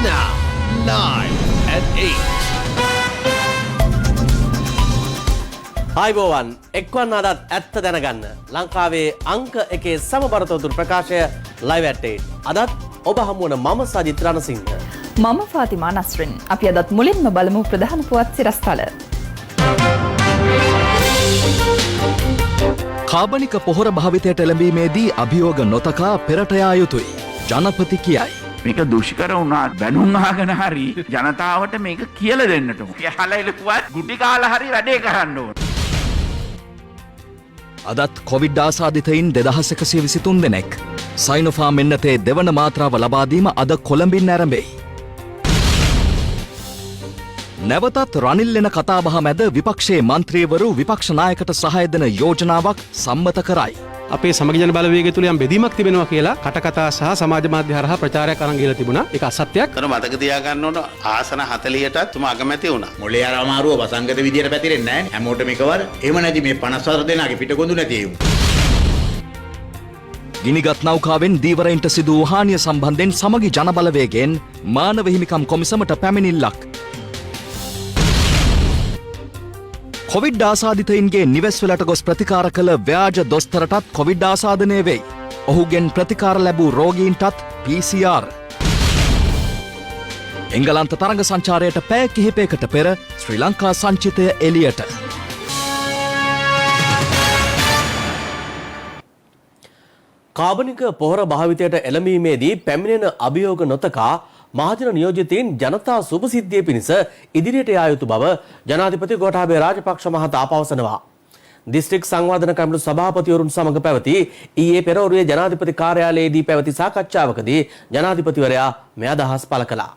now, live at 8. ආයිබෝවන් එක්වන් අදත් ඇත්ත දැනගන්න ලංකාවේ අංක එකේ සමබරතොදුරු ප්‍රකාශය live at 8. අදත් ඔබ හමුවන මම සජිත් රණසිංහ. මම ෆාතිමා නස්රින්. අපි අදත් මුලින්ම බලමු ප්‍රධාන පුවත් සිරස්තල. කාබනික පොහොර භාවිතයට එළඹීමේදී අභියෝග නොතකා පෙරට යා යුතුයි. ජනපති කියයි. මේක දුෂ්කර වුණාට බැනුම් අහගෙන හරි ජනතාවට මේක කියලා දෙන්නට ඕන. කියලා ඉලකුවත් ගුටි කාලා හරි වැඩේ කරන්න ඕන. අදත් කොවිඩ් ආසාදිතයින් 2123 දෙනෙක්. සයිනෝෆාම් එන්නතේ දෙවන මාත්‍රාව ලබා දීම අද කොළඹින් ආරම්භයි. නැවතත් රනිල් එන කතාබහ මැද විපක්ෂයේ මන්ත්‍රීවරු විපක්ෂ නායකට සහාය දෙන යෝජනාවක් සම්මත කරයි. අපේ සමගි ජන බලවේගය තුල යම් බෙදීමක් තිබෙනවා කියලා කටකතා සහ සමාජ මාධ්‍ය හරහා ප්‍රචාරයක් අරන් ගිහලා තිබුණා. ඒක අසත්‍යයක්. තන මතක තියාගන්න ඕන ආසන 40ටත් තුම අගමැති වුණා. මොලේ අර අමාරුව වසංගත විදියට පැතිරෙන්නේ නැහැ නේ. හැමෝටම එකවර. එහෙම නැති මේ 54 දෙනාගේ පිටකොඳු නැති ඒවු. ගිනිගත් නෞකාවෙන් දීවරයින්ට සිදු වූ හානිය සම්බන්ධයෙන් සමගි ජන බලවේගයෙන් මානව හිමිකම් කොමිසමට පැමිණිල්ලක්. කොවිඩ් ආසාදිතයින්ගේ නිවෙස්වලට ගොස් ප්‍රතිකාර කළ ව්‍යාජ දොස්තරටත් කොවිඩ් ආසාදනය වෙයි. ඔහුගෙන් ප්‍රතිකාර ලැබූ රෝගීන්ටත් PCR. එංගලන්ත තරඟ සංචාරයට පැය කිහිපයකට පෙර ශ්‍රී ලංකා සංචිතය එළියට. කාබනික පොහොර භාවිතයට එළඹීමේදී පැමිණෙන අභියෝග නොතකා මහජන නියෝජිතයින් ජනතා සුභසිද්ධිය පිණිස ඉදිරියට යා යුතු බව ජනාධිපති ගෝඨාභය රාජපක්ෂ මහතා පවසනවා. දිස්ත්‍රික් සංවර්ධන කමිටු සභාපතිවරුන් සමග පැවති ඊයේ පෙරවරුවේ ජනාධිපති කාර්යාලයේදී පැවති සාකච්ඡාවකදී ජනාධිපතිවරයා මේ අදහස් පළ කළා.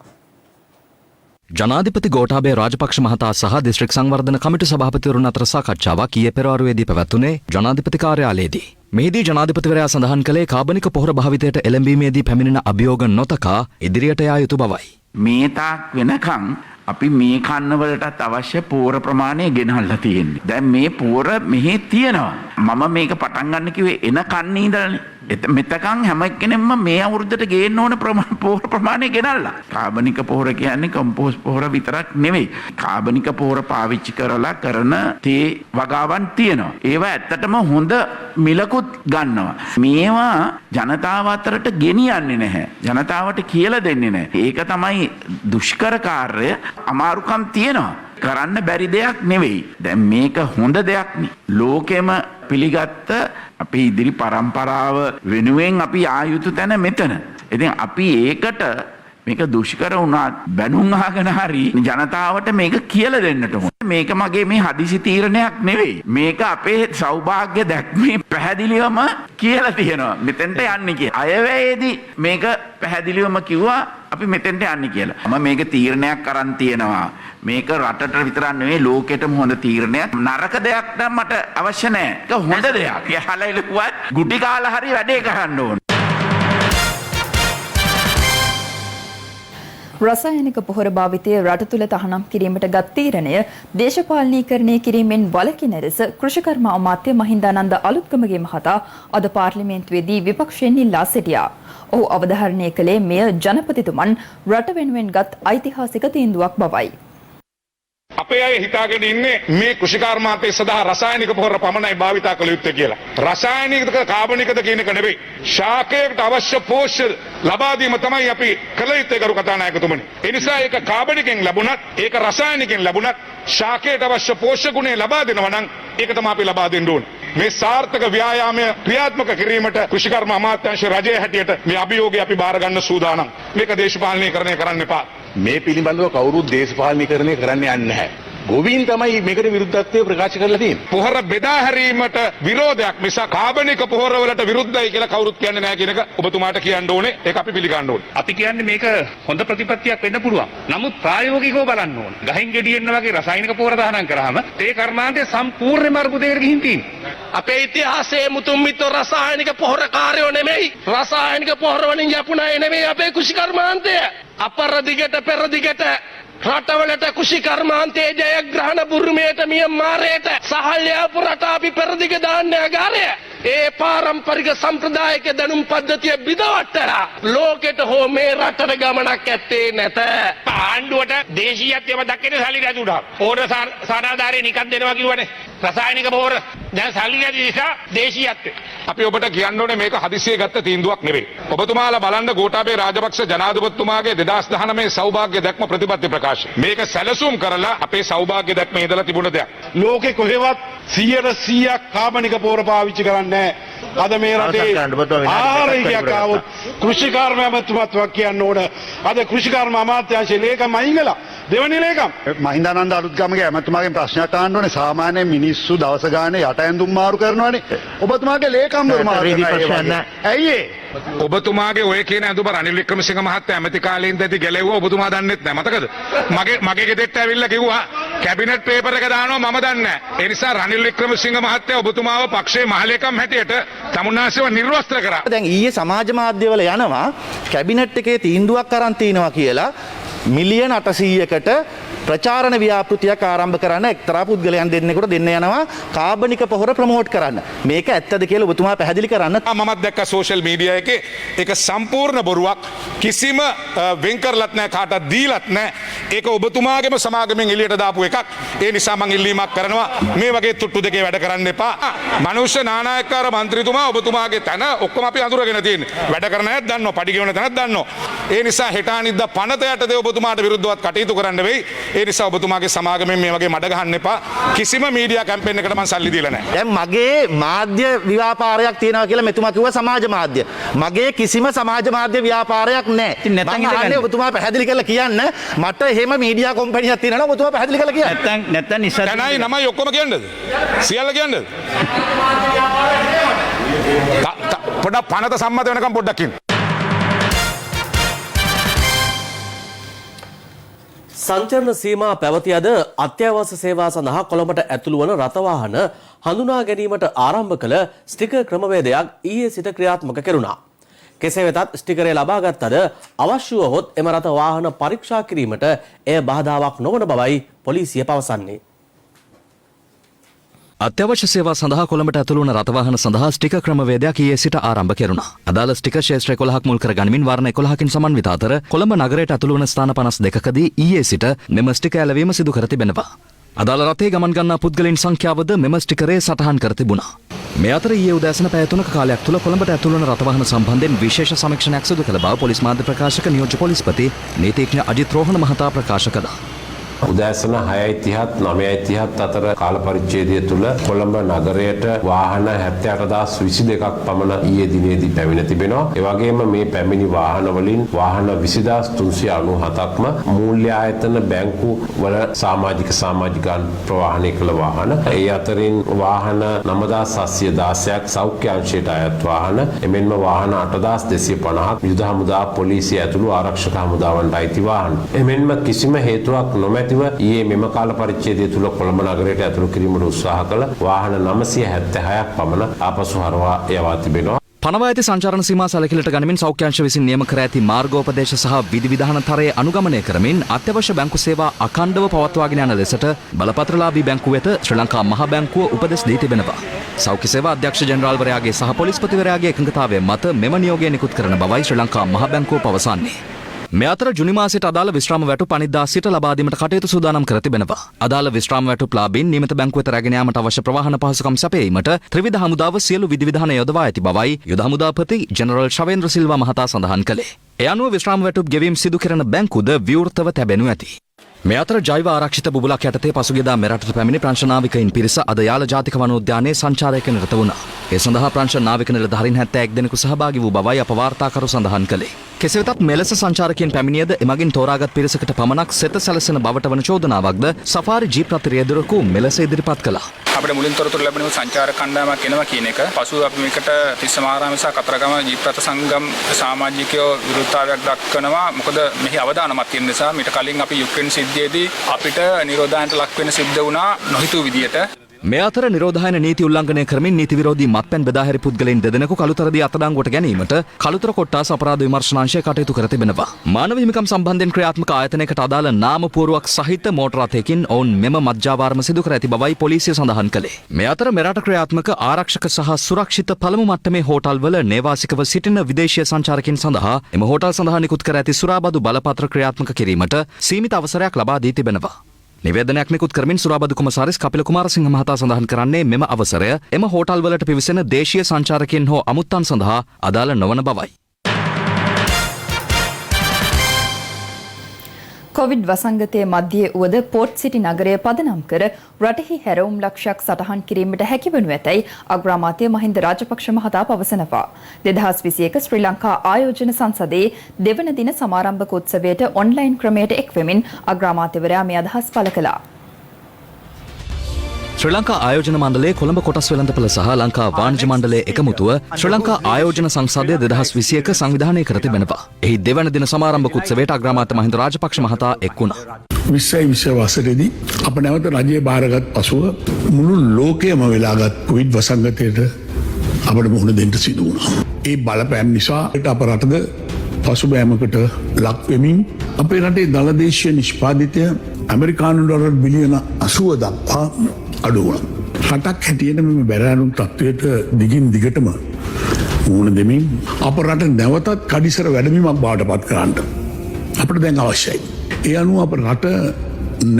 ජනාධිපති ගෝඨාභය රාජපක්ෂ මහතා සහ දිස්ත්‍රික් සංවර්ධන කමිටු සභාපතිවරුන් අතර සාකච්ඡාවක් ඊයේ පෙරවරුවේදී පැවැත්වුණේ ජනාධිපති කාර්යාලයේදී. මෙහිදී ජනාධිපතිවරයා සඳහන් කළේ කාබනික පොහොර භාවිතයට එළඹීමේදී පැමිණෙන අභියෝග නොතකා ඉදිරියට යා යුතු බවයි. මේ තාක් වෙනකන් අපි මේ කන්නවලටත් අවශ්‍ය පෝර ප්‍රමාණය ගෙනල්ලා තියෙන්නේ. දැන් මේ පෝර මෙහි තියෙනවා. මම මේක පටන් ගන්න කිව්වේ එන කන්නේ ඉඳලානේ. මෙතකන් හැම එක්කෙනෙක්ම මේ අවුරුද්දට ගේන්න ඕන පෝර ප්‍රමාණය ගෙනල්ලා. කාබනික පෝර කියන්නේ කම්පෝස්ට් පෝර විතරක් නෙවෙයි. කාබනික පෝර පාවිච්චි කරලා කරන තේ වගාවන් තියෙනවා. ඒවා ඇත්තටම හොඳ මිලකුත් ගන්නවා. මේවා ජනතාව අතරට ගෙනියන්නේ නැහැ. ජනතාවට කියලා දෙන්නේ නැහැ. ඒක තමයි දුෂ්කර කාර්යය. අමාරුකම් තියෙනවා. කරන්න බැරි දෙයක් නෙවෙයි. දැන් මේක හොඳ දෙයක් නේ. ලෝකෙම පිළිගත්ත අපේ ඉදිරි පරම්පරාව වෙනුවෙන් අපි ආයුතු තැන මෙතන. ඉතින් අපි ඒකට මේක දුෂ්කර වුණාට බැනුම් අහගෙන හරි ජනතාවට මේක කියලා දෙන්නට ඕන. මේක මගේ මේ හදිසි තීරණයක් නෙවෙයි. මේක අපේ සෞභාග්‍ය දැක්මේ පැහැදිලිවම කියලා තියෙනවා. මෙතෙන්ට යන්නේ කියලා. අයවැයේදී මේක පැහැදිලිවම කිව්වා අපි මෙතෙන්ට යන්නේ කියලා. මම මේක තීරණයක් අරන් තියෙනවා. මේක රටට විතරක් නෙවෙයි ලෝකෙටම හොඳ තීරණයක්. නරක දෙයක් නම් මට අවශ්‍ය නැහැ. ඒක හොඳ දෙයක්. යහලා ඉලකුවත් ගුටි කාලා හරි වැඩේ කරන්න ඕන. රසායනික පොහොර භාවිතය රට තුළ තහනම් කිරීමට ගත් තීරණය දේශපාලනීකරණය කිරීමෙන් වළකින ලෙස කෘෂිකර්ම අමාත්‍ය මහින්දානන්ද අලුත්ගමගේ මහතා අද පාර්ලිමේන්තුවේදී විපක්ෂයෙන් ඉල්ලා සිටියා. ඔහු අවධාරණය කළේ මෙය ජනපතිතුමන් රට වෙනුවෙන් ගත් ඓතිහාසික තීන්දුවක් බවයි. අපේ අය හිතාගෙන ඉන්නේ මේ කෘෂිකාර්මාන්තය සඳහා රසායනික පොහොර පමණයි භාවිතා කළ යුත්තේ කියලා. රසායනිකද කාබනිකද කියන එක නෙවෙයි. ශාකයට අවශ්‍ය පෝෂ්‍ය ලබා දීම තමයි අපි කළ යුත්තේ කරු කතානායකතුමනි. ඒ නිසා ඒක කාබනිකෙන් ලැබුණත් ඒක රසායනිකෙන් ලැබුණත් ශාකයට අවශ්‍ය පෝෂ්‍ය ගුණය ලබා දෙනවා නම් ඒක තමයි අපි ලබා දෙන්න ඕනේ. මේ සාර්ථක ව්‍යායාමය ක්‍රියාත්මක කිරීමට කෘෂිකර්ම අමාත්‍යාංශ රජයේ හැටියට මේ අභියෝගය අපි බාර ගන්න සූදානම්. මේක දේශපාලනීකරණය කරන්න එපා. මේ පිළිබඳව කවුරුත් දේශපාලනීකරණය කරන්න යන්නේ නැහැ. ගෝවීන් තමයි මේකට විරුද්ධත්වය ප්‍රකාශ කරලා තියෙන්නේ. පොහොර බෙදා හැරීමට විරෝධයක් මිස කාබනික පොහොර වලට විරුද්ධයි කියලා කවුරුත් කියන්නේ නැහැ කියන එක ඔබතුමාට කියන්න ඕනේ. ඒක අපි පිළිගන්න ඕනේ. අපි කියන්නේ මේක හොඳ ප්‍රතිපත්තියක් වෙන්න පුළුවන්. නමුත් ප්‍රායෝගිකව බලන්න ඕනේ. ගහින් ගෙඩියෙන්න වගේ රසායනික පොහොර දානම් කරාම ඒ කර්මාන්තයේ සම්පූර්ණයෙන්ම අර්බුදයකට ගිහින් තියෙනවා. අපේ ඉතිහාසයේ මුතුන් මිත්තෝ රසායනික පොහොර කාර්යෝ නෙමෙයි. රසායනික පොහොර වලින් යපුණා නෙමෙයි අපේ කෘෂිකර්මාන්තය. අපරදිගට පෙරදිගට රටවලට කෘෂිකර්මාන්තයේ ජයග්‍රහණ බුරුමයට මියන්මාරයට සහල් යාපු රට අපි පෙරදිග දාන්නේ අගාරය. ඒ පාරම්පරික සම්ප්‍රදායික දැනුම් පද්ධතිය බිඳවට්ටලා ලෝකෙට හෝ මේ රටට ගමනක් ඇත්තේ නැත. ආණ්ඩුවට දේශීයත්වයම දක්වන සල්ලි නැතුණා. පොහොර සානාධාරය නිකන් දෙනවා කිව්වනේ. රසායනික පොහොර දැන් සල්ලි නැති නිසා දේශීයත්වය. අපි ඔබට කියන්න ඕනේ මේක හදිසියේ ගත්ත තීන්දුවක් නෙවෙයි. ඔබතුමාලා බලන්න ගෝඨාභය රාජපක්ෂ ජනාධිපතිතුමාගේ 2019 සෞභාග්‍ය දැක්ම ප්‍රතිපත්ති ප්‍රකාශය. මේක සැලසුම් කරලා අපේ සෞභාග්‍ය දැක්මේ ඉඳලා තිබුණ දෙයක්. ලෝකේ කොහෙවත් 100% කාබනික පොහොර පාවිච්චි කරන්නේ නැහැ. අද මේ රටේ ආහාරයක් ආවොත් කෘෂිකාර්ම අමාත්‍යතුමාත් කියන්න ඕන. අද කෘෂිකාර්ම අමාත්‍යාංශයේ ලේකම් අයිංගලා දෙවනි ලේකම් මහින්දානන්ද අලුත්ගමගේ ඇමතුමාගෙන් ප්‍රශ්නයක් අහන්න ඕනේ. සාමාන්‍ය මිනිස්සු දවස ගානේ යට ඇඳුම් මාරු කරනවානේ. ඔබතුමාගේ ලේකම් මාරු කරනවා. ඇයි ඒ? ඔබතුමාගේ ඔය කියන ඇඳුම රනිල් වික්‍රමසිංහ මහත්තයා ඇමති කාලේ ඉඳදී ගැලෙව්වා. ඔබතුමා දන්නෙත් නැහැ. මතකද? මගේ ගෙදරට ඇවිල්ලා කිව්වා කැබිනට් පේපර් එක දානවා මම දන්නේ නැහැ. ඒ නිසා රනිල් වික්‍රමසිංහ මහත්තයා ඔබතුමාව පක්ෂයේ මහලේකම් හැටියට තමුන්නාසේව නිර්වස්ත්‍ර කරා. දැන් ඊයේ සමාජ මාධ්‍යවල යනවා කැබිනට් එකේ තීන්දුවක් අරන් තිනවා කියලා මිලියන 800කට ප්‍රචාරණ ව්‍යාපෘතියක් ආරම්භ කරන්න එක්තරා පුද්ගලයන් දෙන්නෙකුට දෙන්න යනවා කාබනික පොහොර ප්‍රමෝට් කරන්න. මේක ඇත්තද කියලා ඔබතුමා පැහැදිලි කරන්න. මමත් දැක්කා සෝෂල් මීඩියා එකේ ඒක සම්පූර්ණ බොරුවක්. කිසිම වෙන් කරලත් නැහැ කාටවත් දීලත් නැහැ. ඒක ඔබතුමාගේම සමාගමෙන් එළියට දාපු එකක්. ඒ නිසා මම ඉල්ලීමක් කරනවා මේ වගේ තුට්ටු දෙකේ වැඩ කරන්න එපා. මනුෂ්‍ය නානායක්කාර മന്ത്രിතුමා ඔබතුමාගේ තන ඔක්කොම අපි අඳුරගෙන තියෙන්නේ. වැඩ කරන අයත් දන්නවා, පඩි ගෙවන තැනත් දන්නවා. ඒ නිසා හෙට අනිද්දා පනත යටදී ඔබතුමාට විරුද්ධවත් කටයුතු කරන්න වෙයි. ඒ නිසා ඔබතුමාගේ සමාගමෙන් මේ වගේ මඩ ගහන්න එපා. කිසිම මීඩියා කැම්පේන් එකකට මම සල්ලි දීලා නැහැ. දැන් මගේ මාධ්‍ය ව්‍යාපාරයක් තියෙනවා කියලා මෙතුමා කිව්වා සමාජ මාධ්‍ය. මගේ කිසිම සමාජ මාධ්‍ය ව්‍යාපාරයක් නැහැ. මම අහන්නේ ඔබතුමා පැහැදිලි කරලා කියන්න. මට එහෙම මීඩියා කම්පැනියක් තියෙනවා නම් ඔබතුමා පැහැදිලි කරලා කියන්න. නැත්තම් ඉස්සර නයි නමයි ඔක්කොම කියන්නද? සියල්ල කියන්නද? පොඩ්ඩක් පනත සම්මත වෙනකම් පොඩ්ඩක් ඉන්න. සංචරණ සීමා පැවති අද අත්‍යවශ්‍ය සේවා සඳහා කොළඹට ඇතුළු වන රථවාහන හඳුනා ගැනීමට ආරම්භ කළ ස්ටිකර් ක්‍රමවේදයක් ඊයේ සිට ක්‍රියාත්මක කෙරුණා. කෙසේ වෙතත් ස්ටිකරය ලබාගත් අද අවශ්‍ය වහොත් එම රථවාහන පරීක්ෂා කිරීමට එය බාධාවක් නොවන බවයි පොලිසිය පවසන්නේ. අත්‍යවශ්‍ය සේවා සඳහා කොළඹට ඇතුළු වන රථවාහන සඳහා ස්ටිකර් ක්‍රමවේදයක් ඊයේ සිට ආරම්භ කෙරුණා. අදාළ ස්ටිකර් ක්ෂේත්‍ර 11ක් මුල් කර ගනිමින් වර්ණ 11කින් සමන්විත අතර කොළඹ නගරයට ඇතුළු වන ස්ථාන 52කදී ඊයේ සිට මෙම ස්ටිකර් ඇලවීම සිදු කර තිබෙනවා. අදාළ රථයේ ගමන් ගන්නා පුද්ගලයන් සංඛ්‍යාවද මෙම ස්ටිකරේ සටහන් කර තිබුණා. මේ අතර ඊයේ උදෑසන පැය 3ක කාලයක් තුළ කොළඹට ඇතුළු වන රථවාහන සම්බන්ධයෙන් විශේෂ සමීක්ෂණයක් සිදු කළ බව පොලිස් මාධ්‍ය ප්‍රකාශක නියෝජ්‍ය පොලිස්පති නීතිඥ අජිත් රෝහණ මහතා ප්‍රකාශ කළා. උදෑසන 6:30 9:30 අතර කාල පරිච්ඡේදය තුල කොළඹ නගරයට වාහන 78022ක් පමණ ඊයේ දිනේදී පැමිණ තිබෙනවා. ඒ වගේම මේ පැමිණි වාහන වලින් වාහන 20397ක්ම මූල්‍ය ආයතන බැංකු වල සමාජිකයන් ප්‍රවාහනය කළ වාහන. ඒ අතරින් වාහන 9716ක් සෞඛ්‍ය අංශයට අයත් වාහන. එමෙන්ම වාහන 8250ක් යුද හමුදා පොලිසිය ඇතුළු ආරක්ෂක හමුදාවන්ට අයිති වාහන. එමෙන්ම කිසිම හේතුවක් නොමැතිව ඊයේ මෙම කාල පරිච්ඡේදය තුල කොළඹ නගරයට ඇතුළු කිරීමට උත්සාහ කළ වාහන 976ක් පමණ ආපසු හරවා යවා තිබෙනවා. පනවා ඇති සංචාරණ සීමා සැලකිලිට ගනිමින් සෞඛ්‍ය අංශ විසින් නියම කර ඇති මාර්ගෝපදේශ සහ විධිවිධාන තරයේ අනුගමනය කරමින් අත්‍යවශ්‍ය බැංකු සේවා අඛණ්ඩව පවත්වාගෙන යන ලෙසට බලපත්‍රලාභී බැංකුව වෙත ශ්‍රී ලංකා මහ බැංකුව උපදෙස් දී තිබෙනවා. සෞඛ්‍ය සේවා අධ්‍යක්ෂ ජෙනරාල්වරයාගේ සහ පොලිස්පතිවරයාගේ එකඟතාවය මත මෙම නියෝගය නිකුත් කරන බවයි ශ්‍රී ලංකා මහ බැංකුව පවසන්නේ. මේ අතර ජුනි මාසයට අදාළ විශ්‍රාම වැටුප් අනිද්දා සිට ලබා දීමට කටයුතු සූදානම් කර තිබෙනවා. අදාළ විශ්‍රාම වැටුප් ලාභීන් නියමිත බැංකුව වෙත රැගෙන යාමට අවශ්‍ය ප්‍රවාහන පහසුකම් සැපයීමට ත්‍රිවිධ හමුදාව සියලු විධිවිධාන යොදවා ඇති බවයි යුද හමුදාපති ජෙනරල් ශවේන්ද්‍ර සිල්වා මහතා සඳහන් කළේ. ඒ අනුව විශ්‍රාම වැටුප් ගෙවීම් සිදු කරන බැංකුද විවෘතව තැබෙනු ඇති. මේ අතර ජෛව ආරක්ෂිත බුබුලක් යටතේ පසුගියදා මෙරටට පැමිණි ප්‍රංශ නාවිකයින් පිරිස අද යාල ජාතික වනෝද්‍යානයේ සංචාරයක නිරත වුණා. ඒ සඳහා ප්‍රංශ නාවික නිලධාරීන් 71 දෙනෙකු සහභාගී වූ බවයි අප වාර්තාකරු සඳහන් කළේ. කෙසේ වෙතත් මෙලෙස සංචාරකයන් පැමිණියද එමගින් තෝරාගත් පිරිසකට පමණක් සෙත සැලසෙන බවට වන චෝදනාවක්ද සෆාරි ජීප් රථ රියදුරකු මෙලෙස ඉදිරිපත් කළා. අපිට මුලින් තොරතුරු ලැබෙනවා සංචාරක කණ්ඩායමක් එනවා කියන එක. පසුව අපි මේකට තිස්සමාරාම සහ කතරගම ජීප් රථ සංගම් සමාජිකයෝ විරුද්ධතාවයක් දක්වනවා. මොකද මෙහි අවදානමක් තියෙන නිසා මීට කලින් අපි යුක්‍රේන සිද්ධියේදී අපිට නිරෝධායනට ලක් වෙන්න සිද්ධ වුණා නොහිතූ විදියට. මේ අතර නිරෝධායන නීති උල්ලංඝනය කරමින් නීති විරෝධී මත්පැන් බෙදාහැරි පුද්ගලයන් දෙදෙනෙකු කළුතරදී අත්අඩංගුවට ගැනීමට කළුතර කොට්ටාස අපරාධ විමර්ශනාංශය කටයුතු කර තිබෙනවා. මානව හිමිකම් සම්බන්ධයෙන් ක්‍රියාත්මක ආයතනයකට අදාළ නාම පුවරුවක් සහිත මෝටර රථයකින් ඔවුන් මෙම මත්ජාවාරම සිදු කර ඇති බවයි පොලිසිය සඳහන් කළේ. මේ අතර මෙරට ක්‍රියාත්මක ආරක්ෂක සහ සුරක්ෂිත පළමු මට්ටමේ හෝටල්වල නේවාසිකව සිටින විදේශීය සංචාරකින් සඳහා එම හෝටල් සඳහා නිකුත් කර ඇති සුරාබදු බලපත්‍ර ක්‍රියාත්මක කිරීමට සීමිත අවසරයක් ලබා දී තිබෙනවා. නිවේදනයක් නිකුත් කරමින් සුරාබදු කොමසාරිස් කපිල කුමාරසිංහ මහතා සඳහන් කරන්නේ මෙම අවසරය එම හෝටල් වලට පිවිසෙන දේශීය සංචාරකයන් හෝ අමුත්තන් සඳහා අදාළ නොවන බවයි. කොවිඩ් වසංගතයේ මධ්‍යයේ වුවද පෝට් සිටි නගරය පදනම් කර රටෙහි හැරවුම් ලක්ෂයක් සටහන් කිරීමට හැකිවනු ඇතැයි අග්‍රාමාත්‍ය මහින්ද රාජපක්ෂ මහතා පවසනවා. 2021 ශ්‍රී ලංකා ආයෝජන සංසදයේ දෙවන දින සමාරම්භක උත්සවයට ඔන්ලයින් ක්‍රමයට එක්වෙමින් අග්‍රාමාත්‍යවරයා මේ අදහස් පළ කළා. ශ්‍රී ලංකා ආයෝජන මණ්ඩලයේ කොළඹ කොටස් වෙළඳපළ සහ ලංකා වාණිජ්‍ය මණ්ඩලයේ එකමුතුව ශ්‍රී ලංකා ආයෝජන සංසදය 2021 සංවිධානය කර තිබෙනවා. එහි දෙවන දින සමාරම්භක උත්සවයට අග්‍රාමාත්‍ය මහින්ද රාජපක්ෂ මහතා එක් වුණා. 2020 වසරේදී අප නැවත රජය බාරගත් පසුව මුළු ලෝකයම වෙලාගත් කොවිඩ් වසංගතයට අපට මුහුණ දෙන්න සිදු වුණා. ඒ බලපෑම් නිසා අප රටද පසුබෑමකට ලක් වෙමින් අපේ රටේ දළදේශීය නිෂ්පාදිතය ඇමරිකානු ඩොලර් බිලියන 80 දක්වා අඩු වුණා. රටක් හැටියට මෙම බැරෑරුම් තත්ත්වයට දිගින් දිගටම මුහුණ දෙමින් අප රට නැවතත් කඩිසර වැඩමීමක් බවට පත් කරන්න අපට දැන් අවශ්‍යයි. ඒ අනුව අප රට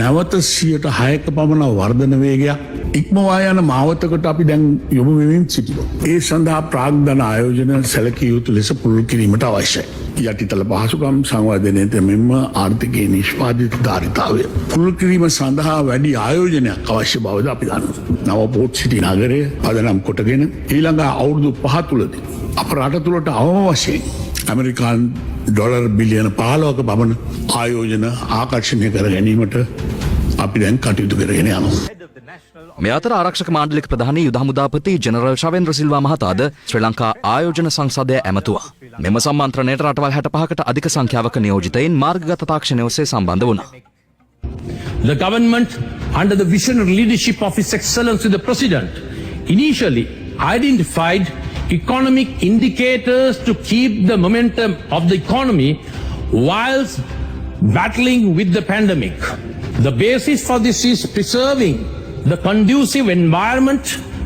නැවත 6% පමණ වර්ධන වේගයක් ඉක්මවා යන මාවතකට අපි දැන් යොමු වෙමින් සිටිනවා. ඒ සඳහා ප්‍රාග්ධන ආයෝජන සැලකිය යුතු ලෙස පුළුල් කිරීමට අවශ්‍යයි. යටිතල පහසුකම් සංවර්ධනයට මෙන්ම ආර්ථිකයේ නිෂ්පාදිත ධාරිතාවය පුළුල් කිරීම සඳහා වැඩි ආයෝජනයක් අවශ්‍ය බවද අපි දන්නවා. නව පෝට් සිටි නගරය පදනම් කොටගෙන ඊළඟ අවුරුදු 5 තුළදී අප රට තුළට අවම වශයෙන් ඇමරිකාන් ඩොලර් බිලියන 15ක පමණ ආයෝජන ආකර්ෂණය කර ගැනීමට අපි දැන් කටයුතු කරගෙන යනවා. මේ අතර ආරක්ෂක මාණ්ඩලික ප්‍රධානී යුද හමුදාපති ජෙනරල් ශවේන්ද්‍ර සිල්වා මහතාද ශ්‍රී ලංකා ආයෝජන සංසදය ඇමතුවා. මෙම සම්මන්ත්‍රණයට රටවල් 65කට අධික සංඛ්‍යාවක නියෝජිතයින් මාර්ගගත තාක්ෂණය ඔස්සේ සම්බන්ධ වුණා. The government, under the visionary leadership of His Excellency the President, initially identified economic indicators to keep the momentum of the economy whilst battling with the pandemic. The basis for this is preserving the conducive environment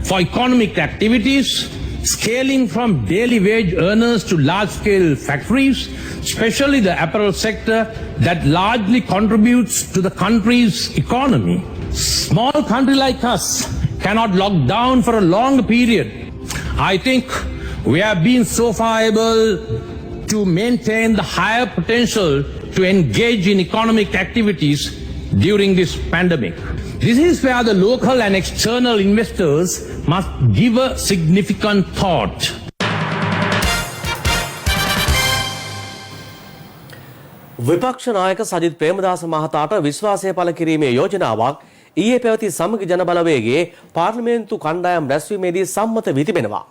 for economic activities, scaling from daily wage earners to large-scale factories, especially the apparel sector that largely contributes to the country's economy. Small country like us cannot lock down for a long period. I think we have been so far able to maintain the higher potential to engage in economic activities during this pandemic. This is where the local and external investors must give a significant thought. විපක්ෂ නායක සජිත් ප්‍රේමදාස මහතාට විශ්වාසය පළ කිරීමේ යෝජනාවක් ඊයේ පැවති සමගි ජනබලවේගයේ පාර්ලිමේන්තු කණ්ඩායම් රැස්වීමේදී සම්මත වී තිබෙනවා.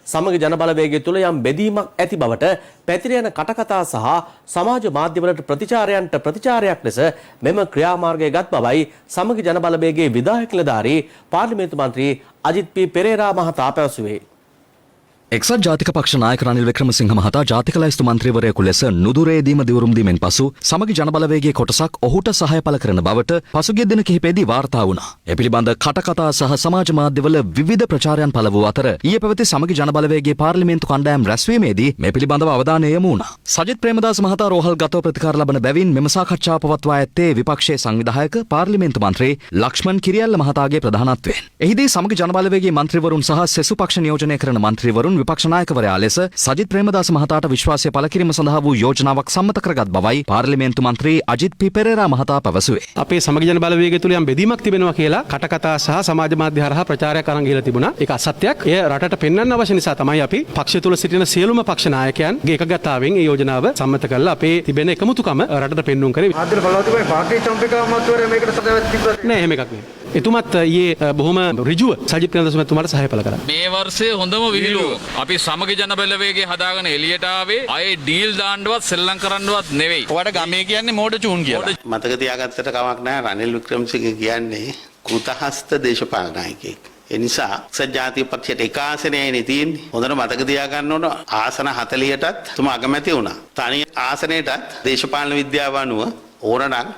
සමගි ජනබලවේගය තුළ යම් බෙදීමක් ඇති බවට පැතිර යන කටකතා සහ සමාජ මාධ්‍යවලට ප්‍රතිචාරයන්ට ප්‍රතිචාරයක් ලෙස මෙම ක්‍රියාමාර්ගය ගත් බවයි සමගි ජනබලවේගයේ විධායක නිලධාරී පාර්ලිමේන්තු මන්ත්‍රී අජිත් පී පෙරේරා මහතා පැවසුවේ. එක්සත් ජාතික පක්ෂ නායක රනිල් වික්‍රමසිංහ මහතා ජාතික ලැයිස්තු මන්ත්‍රීවරයෙකු ලෙස නුදුරේදීම දිවුරුම් දීමෙන් පසු සමගි ජනබලවේගයේ කොටසක් ඔහුට සහාය පළ කරන බවට පසුගිය දින කිහිපෙදී වාර්තා වුණා. ඒ පිළිබඳ කටකතා සහ සමාජ මාධ්‍යවල විවිධ ප්‍රචාරයන් පළ වූ අතර ඊයේ පැවති සමගි ජනබලවේගයේ පාර්ලිමේන්තු කණ්ඩායම් රැස්වීමේදී මේ පිළිබඳව අවධානය යොමු වුණා. සජිත් ප්‍රේමදාස මහතා රෝහල් ගතව ප්‍රතිකාර ලබන බැවින් මෙම සාකච්ඡාව පවත්වා ඇත්තේ විපක්ෂයේ සංවිධායක පාර්ලිමේන්තු මන්ත්‍රී ලක්ෂ්මන් කිරියල්ල මහතාගේ ප්‍රධානත්වයෙන්. එහිදී සමගි ජනබලවේගයේ මන්ත්‍රීවරුන් සහ සෙසු පක්ෂ නියෝජනය කරන මන්ත්‍රීවරුන් විපක්ෂ නායකවරයා ලෙස සජිත් ප්‍රේමදාස මහතාට විශ්වාසය පළ කිරීම සඳහා වූ යෝජනාවක් සම්මත කරගත් බවයි පාර්ලිමේන්තු මන්ත්‍රී අජිත් පී පෙරේරා මහතා පැවසුවේ. අපේ සමගි ජන බලවේගය තුළ යම් බෙදීමක් තිබෙනවා කියලා කටකතා සහ සමාජ මාධ්‍ය හරහා ප්‍රචාරයක් අරන් ගිහලා තිබුණා. ඒක අසත්‍යයක්. එය රටට පෙන්වන්න අවශ්‍ය නිසා තමයි අපි පක්ෂය තුළ සිටින සියලුම පක්ෂ නායකයන්ගේ එකගතාවෙන් මේ යෝජනාව සම්මත කරලා අපේ තිබෙන එකමුතුකම රටට පෙන්වුම් කරේ. ආද්‍ර බලවතුමයි පාර්ටි චම්පිකා මහත්වරයා මේකට සදවත් තිබ්බා. නෑ එහෙම එකක් නෙවෙයි. එතුමත් ඊයේ බොහොම ඍජුව සජිත් ප්‍රේමදාස මහතුමාට සහාය පළ කරා. මේ වර්ෂයේ හොඳම විහිළුව අපි සමගි ජන බලවේගය හදාගෙන එළියට ආවේ අය ඩීල් දාන්නවත් සෙල්ලම් කරන්නවත් නෙවෙයි. ඔයාලට ගමේ කියන්නේ මෝඩ චූන් කියලා. මතක තියාගත්තට කමක් නැහැ රනිල් වික්‍රමසිංහ කියන්නේ කෘතහස්ත දේශපාලන නායකයෙක්. ඒ නිසා සජාතිය පක්ෂයට එක ආසනයයි තියෙන්නේ. හොඳට මතක තියාගන්න ඕන ආසන 40ටත් තුමා අගමැති වුණා. තනි ආසනයටත් දේශපාලන විද්‍යාව අනුව ඕනනම්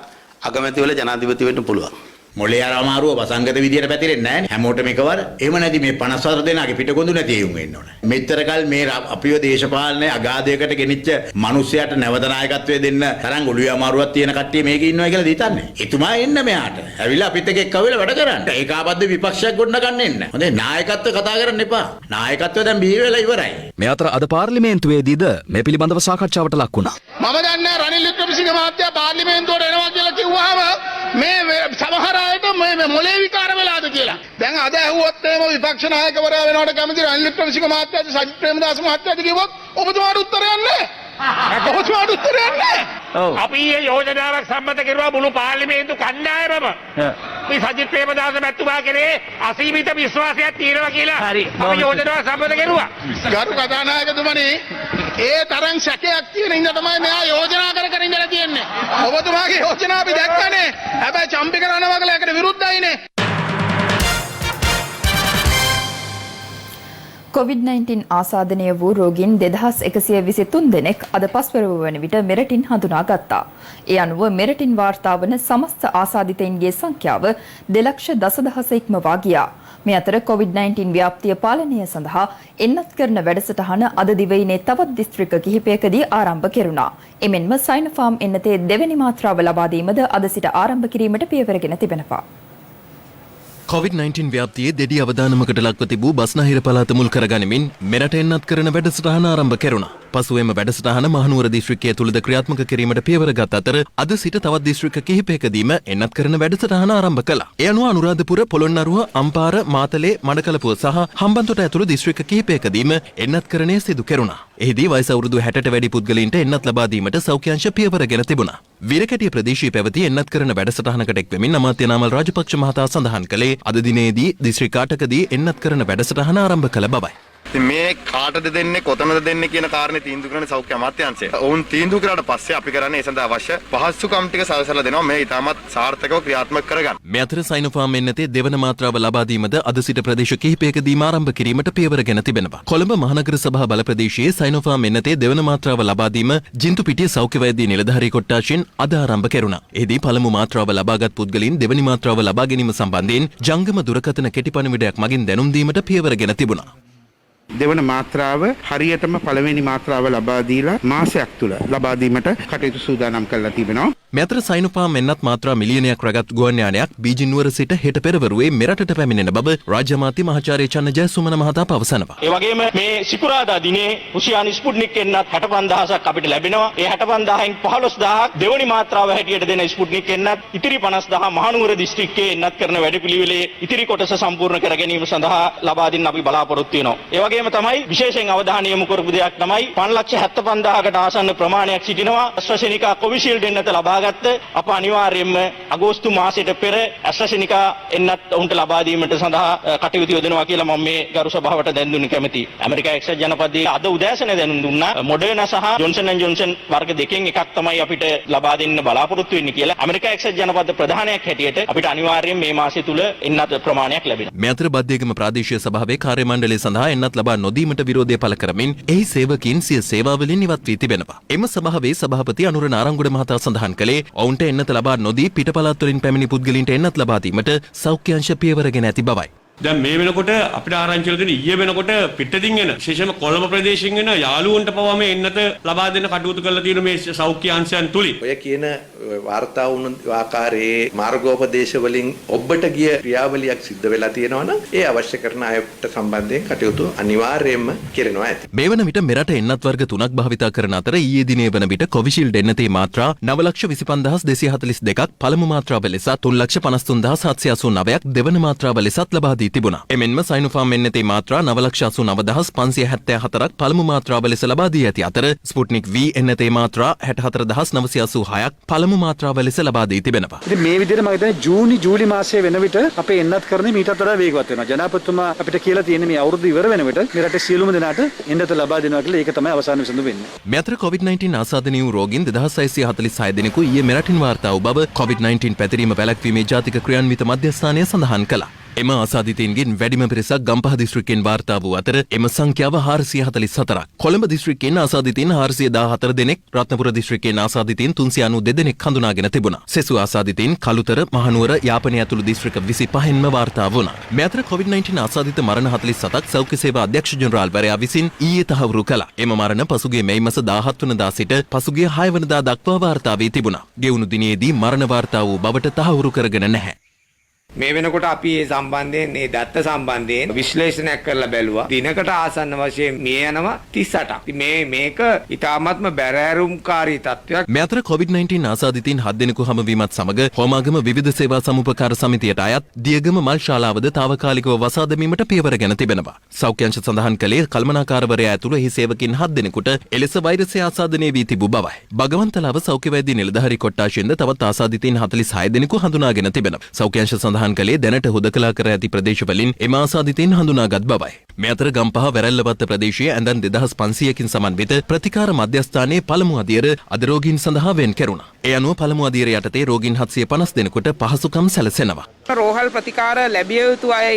අගමැති වල ජනාධිපති වෙන්න පුළුවන්. මොලේ අර අමාරුව වසංගත විදියට පැතිරෙන්නේ නැහැ නේ. හැමෝටම එකවර. එහෙම නැති මේ 54 දෙනාගේ පිටකොඳු නැති එවුන් වෙන්න ඕනේ. මෙච්චර කල් මේ අපිව දේශපාලනයේ අගාධයකට ගෙනිච්ච මිනිස්සයාට නැවත නායකත්වය දෙන්න තරම් ඔළුවේ අමාරුවක් තියෙන කට්ටිය මේකේ ඉන්නවා කියලා දිතන්නේ. එතුමා එන්න මෙහාට. ඇවිල්ලා අපිත් එක්ක එක්කවෙලා වැඩ කරන්න. ඒකාබද්ධ විපක්ෂයක් ගොඩනගන්න එන්න. හොඳේ නායකත්ව කතා කරන්න එපා. නායකත්වය දැන් බිහි වෙලා ඉවරයි. මේ අතර අද පාර්ලිමේන්තුවේදීද මේ පිළිබඳව සාකච්ඡාවට ලක් වුණා. මම දන්නේ රනිල් වික්‍රමසිංහ මහත්තයා පාර්ලිමේන්තුවට එනවා කියලා කිව්වහම මේ සමහර අයට මේ මොලේ විකාර වෙලාද කියලා. දැන් අද ඇහුවොත් එහෙම විපක්ෂ නායකවරයා වෙනවට කැමති රනිල් වික්‍රමසිංහ මහත්තයාද සජිත් ප්‍රේමදාස මහත්තයාද කිව්වොත් ඔබතුමාට උත්තරයක් නැහැ. ඔබතුමාට උත්තරයක් නැහැ. අපි මේ යෝජනාවක් සම්මත කරුවා මුළු පාර්ලිමේන්තු කණ්ඩායමම. මේ සජිත් ප්‍රේමදාස මැතිතුමා කෙරේ අසීමිත විශ්වාසයක් තියෙනවා කියලා අපි යෝජනාවක් සම්මත කරුවා. ගරු කතානායකතුමනි ඒ තරම් සැකයක් තියෙන ඉඳ තමයි මෙයා යෝජනා කර ඉඳලා තියෙන්නේ. ඔබතුමාගේ යෝජනා අපි දැක්කනේ. හැබැයි චම්පික රණවගලයකට විරුද්ධයිනේ. COVID-19 ආසාදනය වූ රෝගීන් 2123 දෙනෙක් අද පස්වරුව වන විට මෙරටින් හඳුනාගත්තා. ඒ අනුව මෙරටින් වාර්තා වන සමස්ත ආසාදිතයින්ගේ සංඛ්‍යාව 2,10,000 ඉක්මවා ගියා. මේ අතර COVID-19 ව්‍යාප්තිය පාලනය සඳහා එන්නත් කරන වැඩසටහන අද දිවයිනේ තවත් දිස්ත්‍රික්ක කිහිපයකදී ආරම්භ කෙරුණා. එමෙන්ම සයිනෝෆාම් එන්නතේ දෙවැනි මාත්‍රාව ලබා දීමද අද සිට ආරම්භ කිරීමට පියවරගෙන තිබෙනවා. COVID-19 ව්‍යාප්තියේ දෙඩි අවධානමකට ලක්ව තිබූ බස්නාහිර පළාත මුල් කරගනිමින් මෙරට එන්නත් කරන වැඩසටහන ආරම්භ කෙරුණා. පසුවෙම වැඩසටහන මහනුවර දිස්ත්‍රික්කයේ තුලද ක්‍රියාත්මක කිරීමට පියවර ගත් අතර අද සිට තවත් දිස්ත්‍රික්ක කිහිපයකදීම එන්නත් කරන වැඩසටහන ආරම්භ කළා. ඒ අනුව අනුරාධපුර, පොළොන්නරුව, අම්පාර, මාතලේ, මඩකලපුව සහ හම්බන්තොට ඇතුළු දිස්ත්‍රික්ක කිහිපයකදීම එන්නත්කරණය සිදු කෙරුණා. එහිදී වයස අවුරුදු 60ට වැඩි පුද්ගලයින්ට එන්නත් ලබා දීමට සෞඛ්‍ය අංශ පියවරගෙන තිබුණා. විරකැටිය ප්‍රදේශයේ පැවති එන්නත් කරන වැඩසටහනකට එක්වෙමින් අමාත්‍ය නාමල් රාජපක්ෂ මහතා සඳහන් කළේ අද දිනේදී දිස්ත්‍රික් 8කදී එන්නත් කරන වැඩසටහන ආරම්භ කළ බවයි. මේ කාටද දෙන්නේ කොතනද දෙන්නේ කියන කාරණේ තීන්දුව කරන්නේ සෞඛ්‍ය අමාත්‍යාංශය. ඔවුන් තීන්දුව කරාට පස්සේ අපි කරන්නේ ඒ සඳහා අවශ්‍ය පහසුකම් ටික සලසලා දෙනවා මේ ඉතාමත් සාර්ථකව ක්‍රියාත්මක කරගන්න. මේ අතර සයිනෝෆාම් එන්නතේ දෙවන මාත්‍රාව ලබා දීමද අද සිට ප්‍රදේශ කිහිපයකදීම ආරම්භ කිරීමට පියවරගෙන තිබෙනවා. කොළඹ මහනගර සභා බල ප්‍රදේශයේ සයිනෝෆාම් එන්නතේ දෙවන මාත්‍රාව ලබා දීම ජින්තුපිටිය සෞඛ්‍ය වෛද්‍ය නිලධාරී කොට්ටාශයෙන් අද ආරම්භ කෙරුණා. එහිදී පළමු මාත්‍රාව ලබාගත් පුද්ගලයන් දෙවනි මාත්‍රාව ලබා ගැනීම සම්බන්ධයෙන් ජංගම දුරකථන කෙටි පණිවිඩයක් මගින් දැනුම් දීමට පියවරගෙන තිබුණා. දෙවන මාත්‍රාව හරියටම පළවෙනි මාත්‍රාව ලබා දීලා මාසයක් තුල ලබා දීමට කටයුතු සූදානම් කරලා තිබෙනවා. මෙතර සයිනෝෆාම් එන්නත් මාත්‍රා මිලියනයක් රැගත් ගුවන් යානයක් බීජිං නුවර සිට හෙට පෙරවරුවේ මෙරටට පැමිණෙන බව රාජ්‍ය අමාත්‍ය මහාචාර්ය චන්න ජයසුමන මහතා පවසනවා. ඒ වගේම මේ සිකුරාදා දිනේ රුසියානු ස්පුට්නික් එන්නත් 65000ක් අපිට ලැබෙනවා. ඒ 65000න් 15000ක් දෙවනි මාත්‍රාව හැටියට දෙන ස්පුට්නික් එන්නත් ඉතිරි 50000 මහනුවර දිස්ත්‍රික්කයේ එන්නත් කරන වැඩපිළිවෙලේ ඉතිරි කොටස සම්පූර්ණ කර ගැනීම සඳහා ලබා දෙන්න අපි බලාපොරොත්තු වෙනවා. ඒ වගේම තමයි විශේෂයෙන් අවධානය යොමු කරපු දෙයක් තමයි 575000කට ආසන්න ප්‍රමාණයක් සිටිනවා AstraZeneca Covishield එන්නත ලබාගත්ත අප අනිවාර්යයෙන්ම අගෝස්තු මාසයට පෙර AstraZeneca එන්නත් උන්ට ලබා දීමට සඳහා කටයුතු යොදනවා කියලා මම මේ ගරු සභාවට දැන් දුන්නේ කැමැති. ඇමරිකා එක්සත් ජනපදයේ අද උදෑසන දැනුම් දුන්නා මොඩර්නා සහ ජොන්සන් ඇන්ඩ් ජොන්සන් වර්ග දෙකෙන් එකක් තමයි අපිට ලබා දෙන්න බලාපොරොත්තු වෙන්නේ කියලා. ඇමරිකා එක්සත් ජනපද ප්‍රධානයක් හැටියට අපිට අනිවාර්යයෙන් මේ මාසය තුල එන්නත් ප්‍රමාණයක් ලැබෙනවා. මේ අතර බද්දේගම ප්‍රාදේශීය සභාවේ කාර්ය මණ්ඩලය සඳහා එන්නත් ලබා නොදීමට විරෝධය පළ කරමින් එහි සේවකීන් සිය සේවාවලින් ඉවත් වී තිබෙනවා. එම සභාවේ සභාපති අනුර නාරංගොඩ මහතා සඳහන් කළේ ඔවුන්ට එන්නත ලබා නොදී පිටපළාත් වලින් පැමිණි පුද්ගලයින්ට එන්නත් ලබා දීමට සෞඛ්‍ය අංශ පියවරගෙන ඇති බවයි. දැන් මේ වෙනකොට අපිට ආරංචිවල තියෙන ඊයේ වෙනකොට පිටතින් එන විශේෂයෙන්ම කොළඹ ප්‍රදේශයෙන් එන යාළුවන්ට පවා මේ එන්නත ලබා දෙන්න කටයුතු කරලා තියෙන මේ සෞඛ්‍ය අංශයන් තුලින් ඔය කියන වාර්තා වුණු ආකාරයේ මාර්ගෝපදේශ වලින් ඔබට ගිය ක්‍රියාවලියක් සිද්ධ වෙලා තියෙනවනම් ඒ අවශ්‍ය කරන අයට සම්බන්ධයෙන් කටයුතු අනිවාර්යයෙන්ම කරනවා ඇති. මේ වන විට මෙරට එන්නත් වර්ග 3ක් භාවිතා කරන අතර ඊයේ දිනේ වන විට කොවිෂීල්ඩ් එන්නතේ මාත්‍රා 9,25,242ක් පළමු මාත්‍රාව ලෙස 3,53,789ක් දෙවන මාත්‍රාව ලෙසත් ලබා දී දී තිබුණා. එමෙන්ම සයිනෝෆාර්ම් එන්නතේ මාත්‍රා 9,89,574ක් පළමු මාත්‍රාව ලෙස ලබා දී ඇති අතර ස්පුට්නික් V එන්නතේ මාත්‍රා 64,986ක් පළමු මාත්‍රාව ලෙස ලබා දී තිබෙනවා. ඉතින් මේ විදිහට මම හිතන්නේ ජූලි මාසයේ වෙන විට අපේ එන්නත් කරන්නේ මීටත් වඩා වේගවත් වෙනවා. ජනාධිපතිතුමා අපිට කියලා තියෙන්නේ මේ අවුරුදු ඉවර වෙන විට මේ රටේ සියලුම දෙනාට එන්නත ලබා දෙනවා කියලා. ඒක තමයි අවසාන විසඳුම වෙන්නේ. මේ අතර COVID-19 ආසාදනීය වූ රෝගීන් 2646 දෙනෙකු ඊයේ මෙරටින් වාර්තා වූ බව COVID-19 පැතිරීම වැළැක්වීමේ ජාතික ක්‍රියාන්විත මධ්‍යස්ථානය සඳහන් කළා. එම ආසාදිතයින්ගෙන් වැඩිම පිරිසක් ගම්පහ දිස්ත්‍රික්කයෙන් වාර්තා වූ අතර එම සංඛ්‍යාව 444ක්. කොළඹ දිස්ත්‍රික්කයෙන් ආසාදිතයින් 414 දෙනෙක්, රත්නපුර දිස්ත්‍රික්කයෙන් ආසාදිතයින් 392 දෙනෙක් හඳුනාගෙන තිබුණා. සෙසු ආසාදිතයින් කළුතර, මහනුවර, යාපනය ඇතුළු දිස්ත්‍රික්ක 25න්ම වාර්තා වුණා. මේ අතර COVID-19 ආසාදිත මරණ 47ක් සෞඛ්‍ය සේවා අධ්‍යක්ෂ ජෙනරාල්වරයා විසින් ඊයේ තහවුරු කළා. එම මරණ පසුගිය මැයි මාස 17 වෙනිදා සිට පසුගිය 6 වෙනිදා දක්වා වාර්තා වී තිබුණා. ගෙවුණු දිනයේදී මරණ වාර්තා වූ බවට තහවුරු කරගෙන නැහැ. මේ වෙනකොට අපි මේ සම්බන්ධයෙන් මේ දත්ත සම්බන්ධයෙන් විශ්ලේෂණයක් කරලා බැලුවා. දිනකට ආසන්න වශයෙන් මිය යනවා 38ක්. මේක ඉතාමත්ම බැරෑරුම්කාරී තත්ත්වයක්. මේ අතර COVID-19 ආසාදිතයින් 7 දෙනෙකු හමුවීමත් සමග හෝමාගම විවිධ සේවා සමුපකාර සමිතියට අයත් දියගම මල් ශාලාවද తాවකාලිකව වසා දැමීමට පියවරගෙන තිබෙනවා. සෞඛ්‍ය අංශ සඳහන් කළේ කල්මනාකාරවරයා ඇතුළු එහි සේවකින් 7 දෙනෙකුට එලෙස වෛරසය ආසාදනය වී තිබූ බවයි. බගවන්තලාව සෞඛ්‍ය වෛද්‍ය නිලධාරී කොට්ටාශයෙන්ද තවත් ආසාදිතයින් 46 දෙනෙකු හඳුනාගෙන තිබෙනවා. සෞඛ්‍ය අංශ සඳහන් කළේ දැනට හුදකලා කර ඇති ප්‍රදේශවලින් එම ආසාදිතයින් හඳුනාගත් බවයි. මේ අතර ගම්පහ වැරැල්ලවත්ත ප්‍රදේශයේ ඇඳන් 2500කින් සමන්විත ප්‍රතිකාර මධ්‍යස්ථානයේ පළමු අදියර අද රෝගීන් සඳහා වෙන් කෙරුණා. ඒ අනුව පළමු අදියර යටතේ රෝගීන් 750 දෙනෙකුට පහසුකම් සැලසෙනවා. රෝහල් ප්‍රතිකාර ලැබිය යුතු අය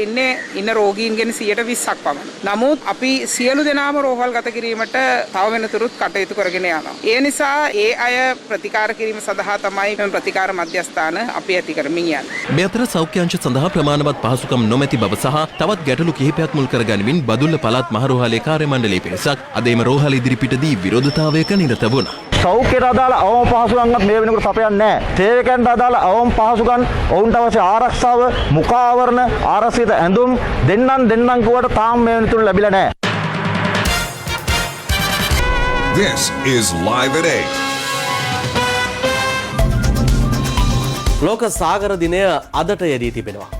ඉන්න රෝගීන්ගෙන් 120ක් පමණ. නමුත් අපි සියලු දෙනාම රෝහල් ගත කිරීමට තව වෙනතුරුත් කටයුතු කරගෙන යනවා. ඒ නිසා ඒ අය ප්‍රතිකාර කිරීම සඳහා තමයි මේ ප්‍රතිකාර මධ්‍යස්ථාන අපි ඇති කරමින් යන්නේ. මේ අතර සෞඛ්‍ය අංශ සඳහා ප්‍රමාණවත් පහසුකම් නොමැති බව සහ තවත් ගැටලු කිහිපයක් මුල් කරගනිමින් බදුල්ල පළාත් මහ රෝහලේ කාර්ය මණ්ඩලයේ පිරිසක් අද එම රෝහල ඉදිරිපිටදී විරෝධතාවයක නිරත වුණා. සෞඛ්‍යයට අදාළ අවම පහසුකම්වත් මේ වෙනකොට සපයන්නේ නැහැ. සේවකයන්ට අදාළ අවම පහසුකම්, ඔවුන්ට අවශ්‍ය ආරක්ෂාව, මුඛාවරණ, ආරක්ෂිත ඇඳුම් දෙන්නම් කවට තාම මේ වෙනතුරු ලැබිලා නැහැ. This is Live at 8. ලෝක සාගර දිනය අදට යෙදී තිබෙනවා.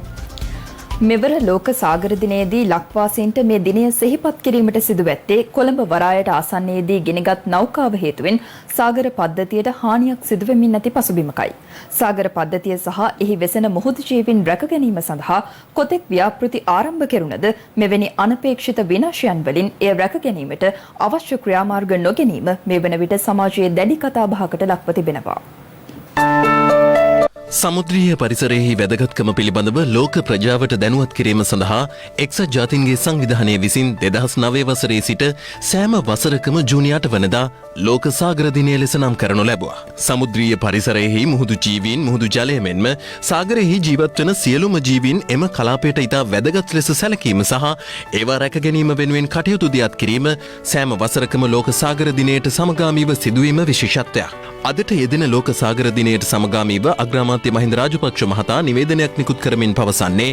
මෙවර ලෝක සාගර දිනයේදී ලක්වාසීන්ට මේ දිනය සිහිපත් කිරීමට සිදු ඇත්තේ කොළඹ වරායට ආසන්නයේදී ගෙනගත් නෞකාව හේතුවෙන් සාගර පද්ධතියට හානියක් සිදු වෙමින් නැති පසුබිමකයි. සාගර පද්ධතිය සහ එහි වෙසෙන මුහුදු ජීවීන් රැක ගැනීම සඳහා කොතෙක් ව්‍යාපෘති ආරම්භ කෙරුණද මෙවැනි අනපේක්ෂිත විනාශයන් වලින් එය රැක ගැනීමට අවශ්‍ය ක්‍රියාමාර්ග නොගැනීම මේ වන විට සමාජයේ දැඩි කතාබහකට ලක්ව තිබෙනවා. සමුද්‍රීය පරිසරයෙහි වැදගත්කම පිළිබඳව ලෝක ප්‍රජාවට දැනුවත් කිරීම සඳහා එක්සත් ජාතීන්ගේ සංවිධානය විසින් 2009 වසරේ සිට සෑම වසරකම ජූනි 8 වනදා ලෝක සාගර දිනය ලෙස නම් කරනු ලැබුවා. සමුද්‍රීය පරිසරයෙහි මුහුදු ජීවීන්, මුහුදු ජලය මෙන්ම සාගරයෙහි ජීවත් වන සියලුම ජීවීන් එම කලාපයට ඉතා වැදගත් ලෙස සැලකීම සහ ඒවා රැක ගැනීම වෙනුවෙන් කටයුතු දියත් කිරීම සෑම වසරකම ලෝක සාගර දිනයට සමගාමීව සිදුවීම විශේෂත්වයක්. අදට යෙදෙන ලෝක සාගර දිනයට සමගාමීව අග්‍රාමාත්‍ය මහින්ද රාජපක්ෂ මහතා නිවේදනයක් නිකුත් කරමින් පවසන්නේ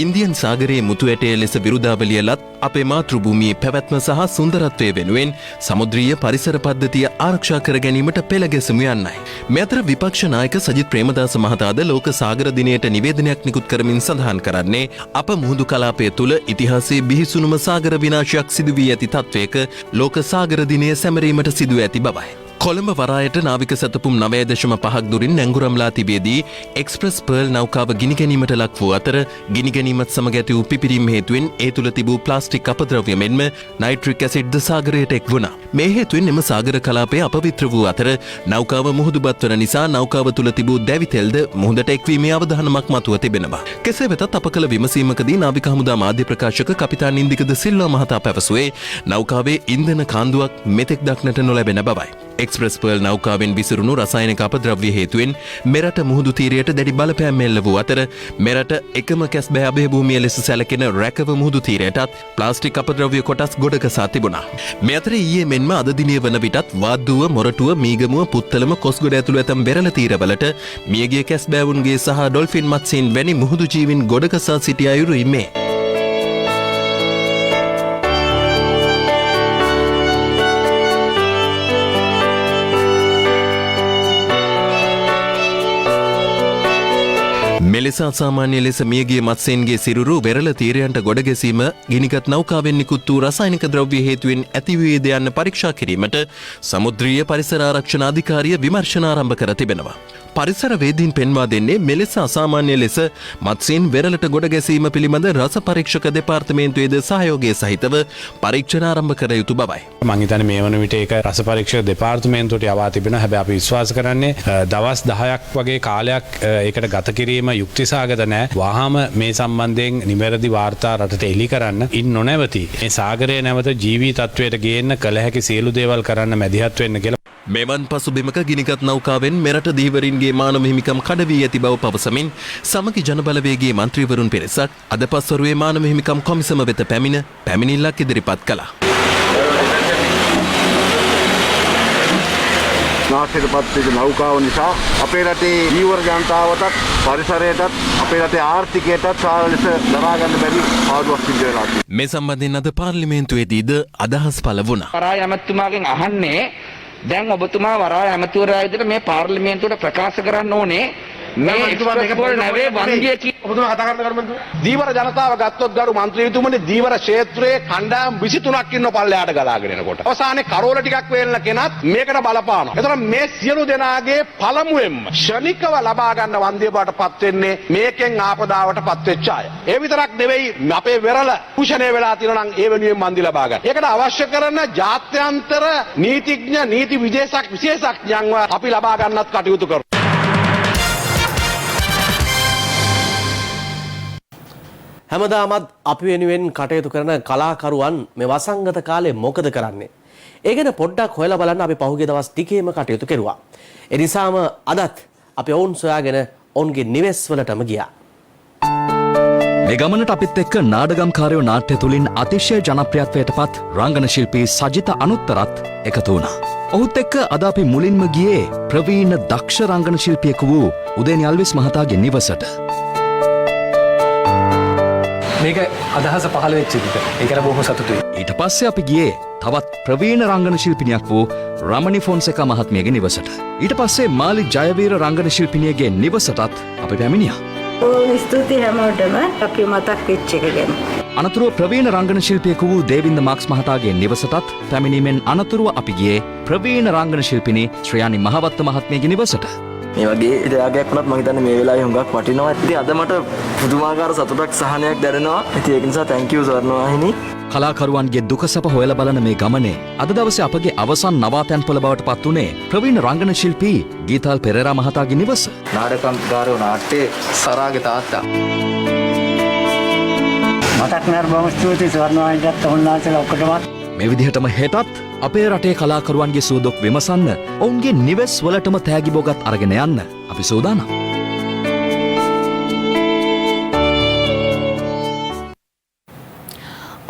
ඉන්දියන් සාගරයේ මුතු ඇටය ලෙස විරුදාවලිය ලත් අපේ මාතෘභූමියේ පැවැත්ම සහ සුන්දරත්වය වෙනුවෙන් සමුද්‍රීය පරිසර පද්ධතිය ආරක්ෂා කර ගැනීමට පෙළගැසුමු යන්නයි. මේ අතර විපක්ෂ නායක සජිත් ප්‍රේමදාස මහතාද ලෝක සාගර දිනයට නිවේදනයක් නිකුත් කරමින් සඳහන් කරන්නේ අප මුහුදු කලාපය තුළ ඉතිහාසයේ බිහිසුණුම සාගර විනාශයක් සිදු වී ඇති තත්වයක ලෝක සාගර දිනය සැමරීමට සිදු ඇති බවයි. කොළඹ වරායට නාවික සැතපුම් 9.5ක් දුරින් නැංගුරම්ලා තිබියදී එක්ස්ප්‍රස් පර්ල් නෞකාව ගිනිගැනීමට ලක් වූ අතර ගිනිගැනීමත් සමග ඇති වූ පිපිරීම හේතුවෙන් ඒ තුළ තිබූ ප්ලාස්ටික් අපද්‍රව්‍ය මෙන්ම නයිට්‍රික් ඇසිඩ්ද සාගරයට එක් වුණා. මේ හේතුවෙන් එම සාගර කලාපය අපවිත්‍ර වූ අතර නෞකාව මුහුදුබත් වන නිසා නෞකාව තුළ තිබූ දැවිතෙල්ද මුහුදට එක්වීමේ අවධානමක් මතුව තිබෙනවා. කෙසේ වෙතත් අප කළ විමසීමකදී නාවික හමුදා මාධ්‍ය ප්‍රකාශක කපිතාන් ඉන්දික ද සිල්වා මහතා පැවසුවේ නෞකාවේ ඉන්ධන කාන්දුවක් මෙතෙක් දක්නට නොලැබෙන බවයි. එක්ස්ප්‍රස් පර්ල් නෞකාවෙන් විසිරුණු රසායනික අපද්‍රව්‍ය හේතුවෙන් මෙරට මුහුදු තීරයට දැඩි බලපෑම් එල්ල වූ අතර මෙරට එකම කැස්බෑ අභයභූමිය ලෙස සැලකෙන රැකව මුහුදු තීරයටත් ප්ලාස්ටික් අපද්‍රව්‍ය කොටස් ගොඩගසා තිබුණා. මේ අතර ඊයේ මෙන්ම අද දිනේ වන විටත් වාද්දුව, මොරටුව, මීගමුව, පුත්තලම, කොස්ගොඩ ඇතුළු ඇතම් වෙරළ තීරවලට මියගිය කැස්බෑවුන්ගේ සහ ඩොල්ෆින් මත්ස්‍යයන් වැනි මුහුදු ජීවීන් ගොඩගසා සිටි අයුරු ඉන්නේ. මෙලෙස අසාමාන්‍ය ලෙස මියගිය මත්ස්‍යයන්ගේ සිරුරු වෙරළ තීරයන්ට ගොඩ ගැසීම ගිනිගත් නෞකාවෙන් නිකුත් වූ රසායනික ද්‍රව්‍ය හේතුවෙන් ඇතිවේද යන්න පරීක්ෂා කිරීමට සමුද්‍රීය පරිසර ආරක්ෂණ අධිකාරිය විමර්ශන ආරම්භ කර තිබෙනවා. පරිසර වේදීන් පෙන්වා දෙන්නේ මෙලෙස අසාමාන්‍ය ලෙස මත්ස්‍යයන් වෙරළට ගොඩ ගැසීම පිළිබඳ රස පරීක්ෂක දෙපාර්තමේන්තුවේද සහයෝගය සහිතව පරීක්ෂණ ආරම්භ කර යුතු බවයි. මං හිතන්නේ මේ වන විට ඒක රස පරීක්ෂක දෙපාර්තමේන්තුවට යවා තිබෙනවා. හැබැයි අපි විශ්වාස කරන්නේ දවස් 10ක් වගේ කාලයක් ඒකට ගත කිරීම යුක්තිසහගත නැහැ. වහාම මේ සම්බන්ධයෙන් නිවැරදි වාර්තා රටට එළි කරන්න ඉන් නොනැවති මේ සාගරය නැවත ජීවී තත්වයට ගේන්න කළ හැකි සියලු දේවල් කරන්න මැදිහත් වෙන්න කියලා. මෙවන් පසුබිමක ගිනිගත් නෞකාවෙන් මෙරට දීවරින්ගේ මානව හිමිකම් කඩ වී ඇති බව පවසමින් සමගි ජනබලවේගයේ මන්ත්‍රීවරුන් පිරිසක් අද පස්වරුවේ මානව හිමිකම් කොමිසම වෙත පැමිණිල්ලක් ඉදිරිපත් කළා. නාස්තික පත්තික නෞකාව නිසා අපේ රටේ ජීවර ජනතාවටත් පරිසරයටත් අපේ රටේ ආර්ථිකයටත් සාර ලෙස දරා ගන්න බැරි පාඩුවක් සිදු වෙලා තියෙනවා. මේ සම්බන්ධයෙන් අද පාර්ලිමේන්තුවේදීද අදහස් පළ වුණා. වරාය ඇමතුමාගෙන් අහන්නේ දැන් ඔබතුමා වරාය ඇමතිවරයා විදිහට මේ පාර්ලිමේන්තුවට ප්‍රකාශ කරන්න ඕනේ මේ එක්ස්පර්ට් නැවේ වන්දිය ඔබතුමා කතා කරන්න දීවර ජනතාව ගත්තොත් ගරු මන්ත්‍රීතුමනි දීවර ක්ෂේත්‍රයේ කණ්ඩායම් 23ක් ඉන්න පල්ලෙහාට ගලාගෙන එනකොට අවසානයේ කරෝල ටිකක් වේලන කෙනත් මේකට බලපානවා. එතකොට මේ සියලු දෙනාගේ පළමුවෙන්ම ෂණිකව ලබා ගන්න වන්දිය බවටපත් වෙන්නේ මේකෙන් ආපදාවටපත් වෙච්ච අය. ඒ විතරක් නෙවෙයි අපේ වෙරළ කුෂණය වෙලා තියෙනවා නම් ඒ වෙනුවෙන් වන්දි ලබා ගන්න. ඒකට අවශ්‍ය කරන ජාත්‍යන්තර නීතිඥ නීති විශේෂඥයන්ව අපි ලබා ගන්නත් කටයුතු කරමු. හැමදාමත් අපි වෙනුවෙන් කටයුතු කරන කලාකරුවන් මේ වසංගත කාලේ මොකද කරන්නේ? ඒ ගැන පොඩ්ඩක් හොයලා බලන්න අපි පහුගිය දවස් ටිකේම කටයුතු කෙරුවා. ඒ නිසාම අදත් අපි ඔවුන් සොයාගෙන ඔවුන්ගේ නිවෙස් වලටම ගියා. මේ ගමනට අපිත් එක්ක නාටකම්කාරයෝ නාට්‍ය තුලින් අතිශය ජනප්‍රියත්වයට පත් රංගන ශිල්පී සජිත අනුත්තරත් එකතු වුණා. ඔහුත් එක්ක අද අපි මුලින්ම ගියේ ප්‍රවීණ දක්ෂ රංගන ශිල්පියෙකු වූ උදේනි අල්විස් මහතාගේ නිවසට. මේක අදහස පහළ වෙච්ච විදිහ. ඒකට බොහොම සතුටුයි. ඊට පස්සේ අපි ගියේ තවත් ප්‍රවීණ රංගන ශිල්පිනියක් වූ රමණි ෆොන්සේකා මහත්මියගේ නිවසට. ඊට පස්සේ මාලි ජයවීර රංගන ශිල්පිනියගේ නිවසටත් අපි පැමිණියා. ස්තුතියි හැමෝටම අපි මතක් වෙච්ච එක ගැන. අනතුරුව ප්‍රවීණ රංගන ශිල්පියෙකු වූ දේවින්ද මාක්ස් මහතාගේ නිවසටත් පැමිණීමෙන් අනතුරුව අපි ගියේ ප්‍රවීණ රංගන ශිල්පිනී ශ්‍රියානි මහවත්ත මහත්මියගේ නිවසට. මේ වගේ ඉඩයක් වුණත් මම හිතන්නේ මේ වෙලාවේ හුඟක් වටිනවා. ඉතින් අද මට පුදුමාකාර සතුටක් සහනයක් දැනෙනවා. ඉතින් ඒක නිසා thank you ස්වර්ණවාහිනී. කලාකරුවන්ගේ දුක සැප හොයලා බලන මේ ගමනේ අද දවසේ අපගේ අවසන් නවාතැන්පොළ බවට පත් වුණේ ප්‍රවීණ රංගන ශිල්පී ගීතාල් පෙරේරා මහතාගේ නිවස. නාටකම්කාරයෝ නාට්‍යයේ සරාගේ තාත්තා. මතක් නෑ බොහොම ස්තුතියි ස්වර්ණවාහිනියට උන්වහන්සේලා ඔක්කොටම. මේ විදිහටම හෙටත් අපේ රටේ කලාකරුවන්ගේ සුවදුක් විමසන්න ඔවුන්ගේ නිවෙස් වලටම තෑගි බොගත් අරගෙන යන්න අපි සූදානම්.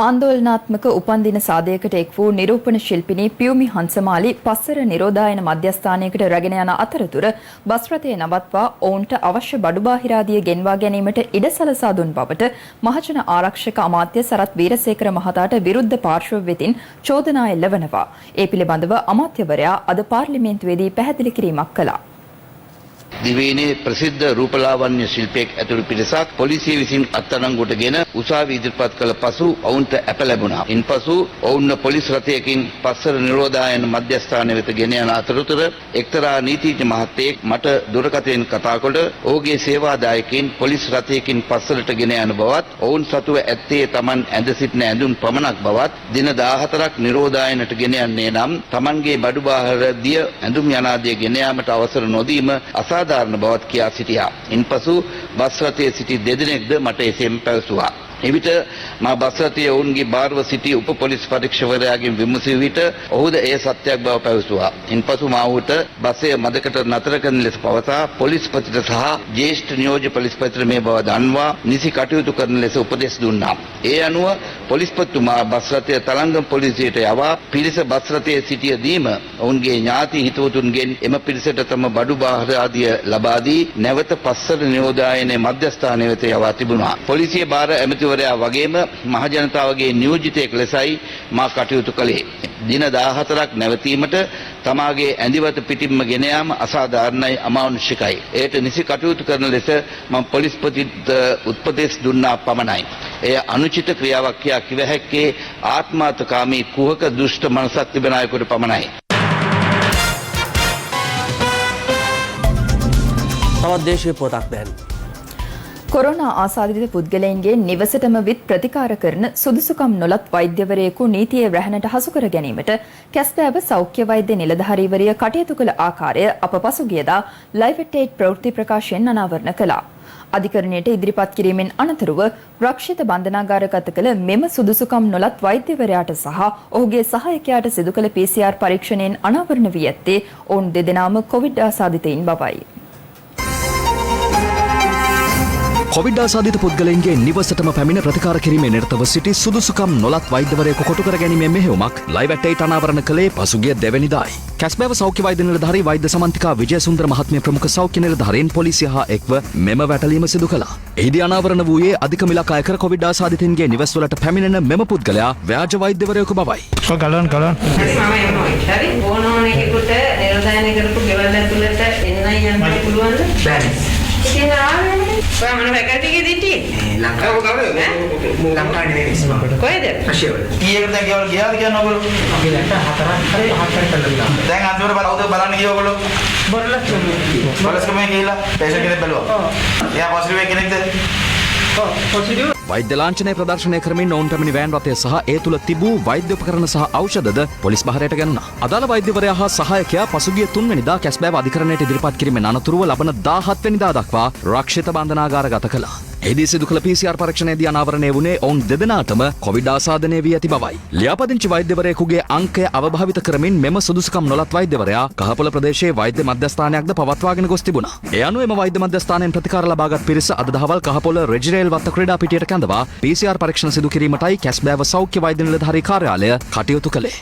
ආందోලනාත්මක උපන්දින සාදයකට එක් වූ නිරූපණ ශිල්පිනී පියුමි හංසමාලි පස්සර නිරෝධායන මධ්‍යස්ථානයකට රැගෙන යන අතරතුර බස් රථය නවත්වා ඔවුන්ට අවශ්‍ය බඩු බාහිරාදිය ගෙන්වා ගැනීමට ඉඩ සලසා දුන් බවට මහජන ආරක්ෂක අමාත්‍ය සරත් වීරසේකර මහතාට විරුද්ධ පාර්ශ්ව වෙතින් චෝදනා එල්ල වනවා. ඒ පිළිබඳව අමාත්‍යවරයා අද පාර්ලිමේන්තුවේදී පැහැදිලි කිරීමක් කළා. දිවයිනේ ප්‍රසිද්ධ රූපලාවන්‍ය ශිල්පියෙක් ඇතුළු පිරිසක් පොලිසිය විසින් අත්අඩංගුවටගෙන උසාවි ඉදිරිපත් කළ පසු ඔවුන්ට අප ලැබුණා. ඉන්පසු ඔවුන්ව පොලිස් රථයකින් පස්සර නිරෝධායන මධ්‍යස්ථානය වෙත ගෙන යන අතරතුර එක්තරා නීතිඥ මහත්තයෙක් මට දුරකථනයෙන් කතා කොට ඔහුගේ සේවාදායකයින් පොලිස් රථයකින් පස්සරට ගෙන යන බවත් ඔවුන් සතුව ඇත්තේ Taman ඇඳ සිටින ඇඳුම් පමණක් බවත් දින 14ක් නිරෝධායනට ගෙන යන්නේ නම් Tamanගේ බඩු බාහිර දිය ඇඳුම් යනාදිය ගෙන යාමට අවසර නොදීම අසාධාරණ බවත් කියා සිටියා. ඉන්පසු බස් රථයේ සිටි දෙදෙනෙක්ද මට එසේම පැවසුවා. එවිට මා බස් රථයේ ඔවුන්ගේ බාරව සිටි උප පොලිස් පරීක්ෂකවරයාගෙන් විමසී විට ඔහුද එය සත්‍යයක් බව පැවසුවා. ඉන්පසු මා ඔහුට බසය මදකට නතර කරන ලෙස පවසා පොලිස්පතිට සහ ජ්‍යෙෂ්ඨ නියෝජ්‍ය පොලිස්පතිට මේ බව දන්වා නිසි කටයුතු කරන ලෙස උපදෙස් දුන්නා. ඒ අනුව පොලිස්පතිතුමා බස් රථය තලංගම පොලිසියට යවා පිරිස බස් රථයේ සිටියදීම ඔවුන්ගේ ඥාති හිතවතුන්ගෙන් එම පිරිසට තම බඩු බාහිර ආදිය ලබා දී නැවත පස්සර නිරෝධායනයේ මධ්‍යස්ථානය වෙත යවා තිබුණා. පොලිසිය බාර ඇමති ජනාධිපතිවරයා වගේම මහජනතාවගේ නියෝජිතයෙක් ලෙසයි මා කටයුතු කළේ. දින 14ක් නැවතීමට තමාගේ ඇඳිවත පිටින්ම ගෙන යාම අසාධාරණයි, අමානුෂිකයි. ඒට නිසි කටයුතු කරන ලෙස මම පොලිස්පතිට උපදෙස් දුන්නා පමණයි. එය අනුචිත ක්‍රියාවක් කියා කිව හැක්කේ ආත්මාර්ථකාමී කුහක දුෂ්ට මනසක් තිබෙන අයෙකුට පමණයි. තවත් දේශීය පොතක් දැන්. කොරෝනා ආසාදිත පුද්ගලයන්ගේ නිවසටම විත් ප්‍රතිකාර කරන සුදුසුකම් නොලත් වෛද්‍යවරයෙකු නීතියේ රැහැනට හසු කර ගැනීමට කැස්බෑව සෞඛ්‍ය වෛද්‍ය නිලධාරීවරිය කටයුතු කළ ආකාරය අප පසුගියදා ලයිව් ඇට් 8 ප්‍රවෘත්ති ප්‍රකාශයෙන් අනාවරණ කළා. අධිකරණයට ඉදිරිපත් කිරීමෙන් අනතුරුව රක්ෂිත බන්ධනාගාරගත කළ මෙම සුදුසුකම් නොලත් වෛද්‍යවරයාට සහ ඔහුගේ සහායකයාට සිදු කළ PCR පරීක්ෂණයෙන් අනාවරණ වී ඇත්තේ ඔවුන් දෙදෙනාම කොවිඩ් ආසාදිතයින් බවයි. කොවිඩ් ආසාදිත පුද්ගලයන්ගේ නිවසටම පැමිණ ප්‍රතිකාර කිරීමේ නිරතව සිටි සුදුසුකම් නොලත් වෛද්‍යවරයෙකු කොටු කර ගැනීමේ මෙහෙයුමක් ලයිව් ඇට් 8 අනාවරණ කළේ පසුගිය දෙවැනිදායි. කැස්බෑව සෞඛ්‍ය වෛද්‍ය නිලධාරී වෛද්‍ය සමන්තිකා විජයසුන්දර මහත්මිය ප්‍රමුඛ සෞඛ්‍ය නිලධාරීන් පොලිසිය හා එක්ව මෙම වැටලීම සිදු කළා. එහිදී අනාවරණ වූයේ අධික මිලක් අය කර කොවිඩ් ආසාදිතයින්ගේ නිවස්වලට පැමිණෙන මෙම පුද්ගලයා ව්‍යාජ වෛද්‍යවරයෙකු බවයි. ගලන් හරි ඕනෝන එකෙකුට නිර්ධානය කරපු ගෙවල් ඇතුළට එන්නයි යන්න පුළුවන්ද? බැහැ. ඉතින් ආවනේ. ඔයා මොන වැකටි ගෙදිටි? ලංකාව ගාවේ ලංකාවේ නෙමෙයි. කොහෙද? රෂියාවල. කීයකට දැන් ගෙවල් ගියාද කියන්නේ ඔයගොල්ලෝ? අපි දැන් හතරක් කළා. දැන් අන්තිමට බලන්න ගියා ඔයගොල්ලෝ? බොරලස්කමේ ගිහිල්ලා පේෂන්ට් කෙනෙක් බැලුවා. එයා පොසිටිව් කෙනෙක්ද? වෛද්‍ය ලාංඡනය ප්‍රදර්ශනය කරමින් ඔවුන් පැමිණි වෑන් රථය සහ ඒ තුළ තිබූ වෛද්‍ය උපකරණ සහ ඖෂධද පොලිස් බහරයට ගැනුණා. අදාළ වෛද්‍යවරයා හා සහායකයා පසුගිය 3 වෙනිදා කැස්බෑව අධිකරණයට ඉදිරිපත් කිරීමෙන් අනතුරුව ලබන 17 වෙනිදා දක්වා රක්ෂිත බන්ධනාගාරගත කළා. එහිදී සිදු කළ PCR පරීක්ෂණයේදී අනාවරණය වුණේ ඔවුන් දෙදෙනාටම කොවිඩ් ආසාදනය වී ඇති බවයි. ලියාපදිංචි වෛද්‍යවරයෙකුගේ අංකය අවභාවිත කරමින් මෙම සුදුසුකම් නොලත් වෛද්‍යවරයා කහපොළ ප්‍රදේශයේ වෛද්‍ය මධ්‍යස්ථානයක්ද පවත්වාගෙන ගොස් තිබුණා. ඒ අනුව එම වෛද්‍ය මධ්‍යස්ථානයෙන් ප්‍රතිකාර ලබාගත් පිරිස අද දහවල් කහපොළ රෙජිරේල් වත්ත ක්‍රීඩා පිටියට කැඳවා PCR පරීක්ෂණ සිදු කිරීමටයි කැස්බෑව සෞඛ්‍ය වෛද්‍ය නිලධාරී කාර්යාලය කටයුතු කළේ.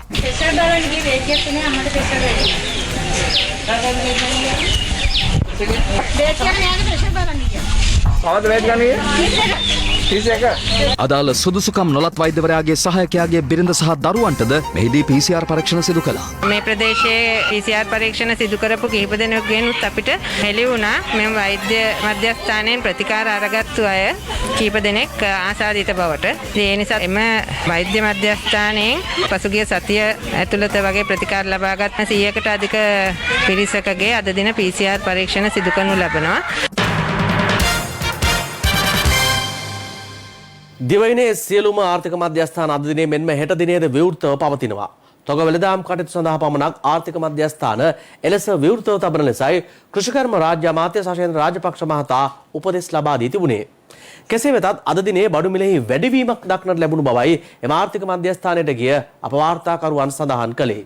අදාළ සුදුසුකම් නොලත් වෛද්‍යවරයාගේ සහායකයාගේ බිරිඳ සහ දරුවන්ටද මෙහිදී PCR පරීක්ෂණ සිදු කළා. මේ ප්‍රදේශයේ PCR පරීක්ෂණ සිදු කරපු කිහිප දෙනෙකුගෙනුත් අපිට හෙළි වුණා මෙම වෛද්‍ය මධ්‍යස්ථානයෙන් ප්‍රතිකාර අරගත්තු අය කිහිප දෙනෙක් ආසාදිත බවට. ඒ නිසා එම වෛද්‍ය මධ්‍යස්ථානයෙන් පසුගිය සතිය ඇතුළත වගේ ප්‍රතිකාර ලබාගත් 100කට අධික පිරිසකගේ අද දින PCR පරීක්ෂණ සිදු කරනු ලබනවා. දිවයිනේ සියලුම ආර්ථික මධ්‍යස්ථාන අද දිනේ මෙන්ම හෙට දිනේද විවෘතව පවතිනවා. තොග වෙළඳාම් කටයුතු සඳහා පමණක් ආර්ථික මධ්‍යස්ථාන එලෙස විවෘතව තබන ලෙසයි කෘෂිකර්ම රාජ්‍ය අමාත්‍ය ශෂේන්ද්‍ර රාජපක්ෂ මහතා උපදෙස් ලබා දී තිබුණේ. කෙසේ වෙතත් අද දිනේ බඩු මිලෙහි වැඩිවීමක් දක්නට ලැබුණු බවයි එම ආර්ථික මධ්‍යස්ථානයට ගිය අප වාර්තාකරුවන් සඳහන් කළේ.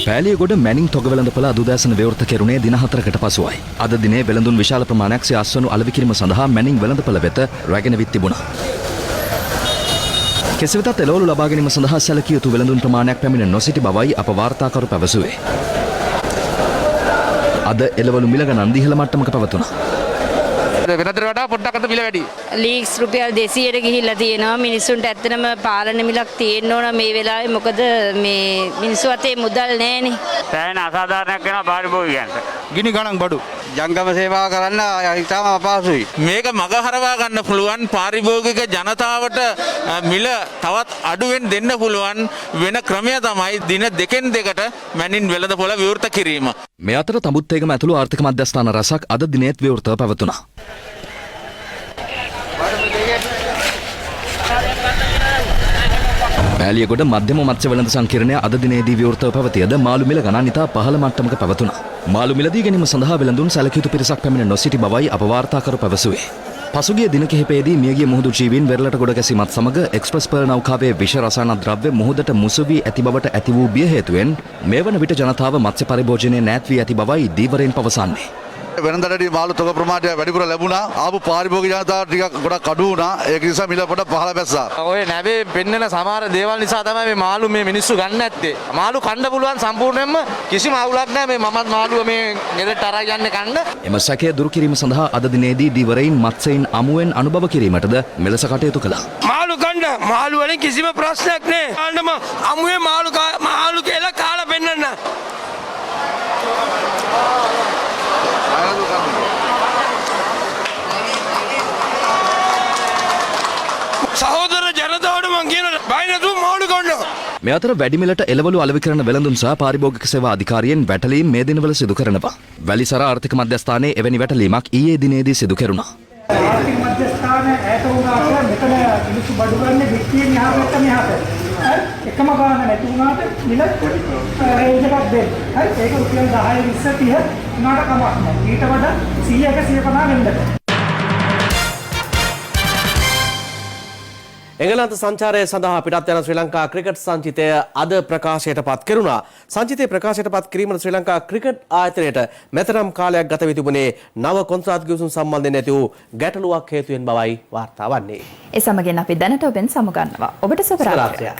පෑලියගොඩ මැනින් තොග වෙළඳපොළ අද උදෑසන විවෘත කෙරුණේ දින 4කට පසුවයි. අද දිනේ වෙළඳුන් විශාල ප්‍රමාණයක් සිය අස්වනු අලෙවි කිරීම සඳහා මැනින් වෙළඳපොළ වෙත රැගෙන විත් තිබුණා. කෙසේ වෙතත් එළවලු ලබා ගැනීම සඳහා සැලකිය යුතු වෙළඳුන් ප්‍රමාණයක් පැමිණ නොසිටි බවයි අප වාර්තාකරු පැවසුවේ. අද එළවලු මිල ගණන් ඉහළ මට්ටමක පැවතුණා. වෙනතට වඩා පොඩ්ඩක් අද මිල වැඩි. ලීක්ස් රුපියල් 200ට ගිහිල්ලා තියෙනවා. මිනිස්සුන්ට ඇත්තටම පාලන මිලක් තියෙන්න ඕන මේ වෙලාවේ. මොකද මේ මිනිස්සු අතේ මුදල් නැහැනේ. සෑහෙන අසාධාරණයක් වෙනවා පාරිභෝගිකයන්ට. ගිනි ගණන් බඩු. ජංගම සේවාව කරන්න ඉතාම අපහසුයි. මේක මග හරවා ගන්න පුළුවන් පාරිභෝගික ජනතාවට මිල තවත් අඩුවෙන් දෙන්න පුළුවන් වෙන ක්‍රමය තමයි දින දෙකෙන් දෙකට මැනින් වෙළඳපොළ විවෘත කිරීම. මේ අතර තඹුත්තේගම ඇතුළු ආර්ථික මධ්‍යස්ථාන රැසක් අද දිනේත් විවෘතව පැවතුණා. පෑලියගොඩ මධ්‍යම මත්ස්‍ය වෙළඳ සංකීර්ණය අද දිනේදී විවෘතව පැවතියද මාළු මිල ගණන් ඉතා පහළ මට්ටමක පැවතුණා. මාළු මිලදී ගැනීම සඳහා වෙළඳුන් සැලකිය යුතු පිරිසක් පැමිණ නොසිටි බවයි අප වාර්තාකරු පැවසුවේ. පසුගිය දින කිහිපයේදී මියගිය මුහුදු ජීවීන් වෙරළට ගොඩ ගැසීමත් සමග එක්ස්ප්‍රස් පර්ල් නෞකාවේ විෂ රසායන ද්‍රව්‍ය මුහුදට මුසු වී ඇති බවට ඇති වූ බිය හේතුවෙන් මේ වන විට ජනතාව මත්ස්‍ය පරිභෝජනයේ නැත් වී ඇති බවයි දීවරයෙන් පවසන්නේ. වෙනදටදී මාළු තොග ප්‍රමාණය වැඩිපුර ලැබුණා. ආපු පාරිභෝගික ජනතාව ටිකක් ගොඩක් අඩු වුණා. ඒක නිසා මිල පොඩ පහළ බැස්සා. ඔය නැවේ පෙන්නන සමහර දේවල් නිසා තමයි මේ මාළු මේ මිනිස්සු ගන්න නැත්තේ. මාළු කන්න පුළුවන් සම්පූර්ණයෙන්ම කිසිම අවුලක් නැහැ මේ මමත් මාළුව මේ ගෙදරට අරන් යන්නේ කන්න. එම සැකය දුරු කිරීම සඳහා අද දිනේදී දිවරයින් මත්ස්‍යයින් අමුවෙන් අනුභව කිරීමටද මෙලෙස කටයුතු කළා. මාළු කන්න මාළු වලින් කිසිම ප්‍රශ්නයක් නැහැ. අන්නම අමුවේ මාළු කියලා කාලා පෙන්නන්න. සහෝදර ජනතාවට මං කියන බය නැතුව මාළු කන්න. මේ අතර වැඩිමිලට එළවලු අලෙවි කරන වෙළඳුන් සහ පාරිභෝගික සේවා අධිකාරියෙන් වැටලීම් මේ දිනවල සිදු කරනවා. වැලිසර ආර්ථික මධ්‍යස්ථානයේ එවැනි වැටලීමක් ඊයේ දිනේදී සිදු කෙරුණා. ආර්ථික මධ්‍යස්ථාන ඈත වුණාට මෙතන මිනිස්සු බඩු ගන්න විත්තියෙන් යහා පැත්ත මෙහාට. හරි එකම ගාන නැති වුණාට මිල රේන්ජ් එකක් දෙන්න. හරි ඒක රුපියල් 10 20 30 උනාට කමක් නැහැ. ඊට වඩා 100ක 150 වෙන්නද. එංගලන්ත සංචාරය සඳහා පිටත් යන ශ්‍රී ලංකා ක්‍රිකට් සංචිතය අද ප්‍රකාශයට පත් කෙරුණා. සංචිතය ප්‍රකාශයට පත් කිරීමට ශ්‍රී ලංකා ක්‍රිකට් ආයතනයට මෙතරම් කාලයක් ගත වී තිබුණේ නව කොන්ත්‍රාත් ගිවිසුම් සම්බන්ධයෙන් ඇති වූ ගැටලුවක් හේතුවෙන් බවයි වාර්තා වන්නේ. ඒ සමගින් අපි දැනට ඔබෙන් සමුගන්නවා. ඔබට සුබ රාත්‍රියක්.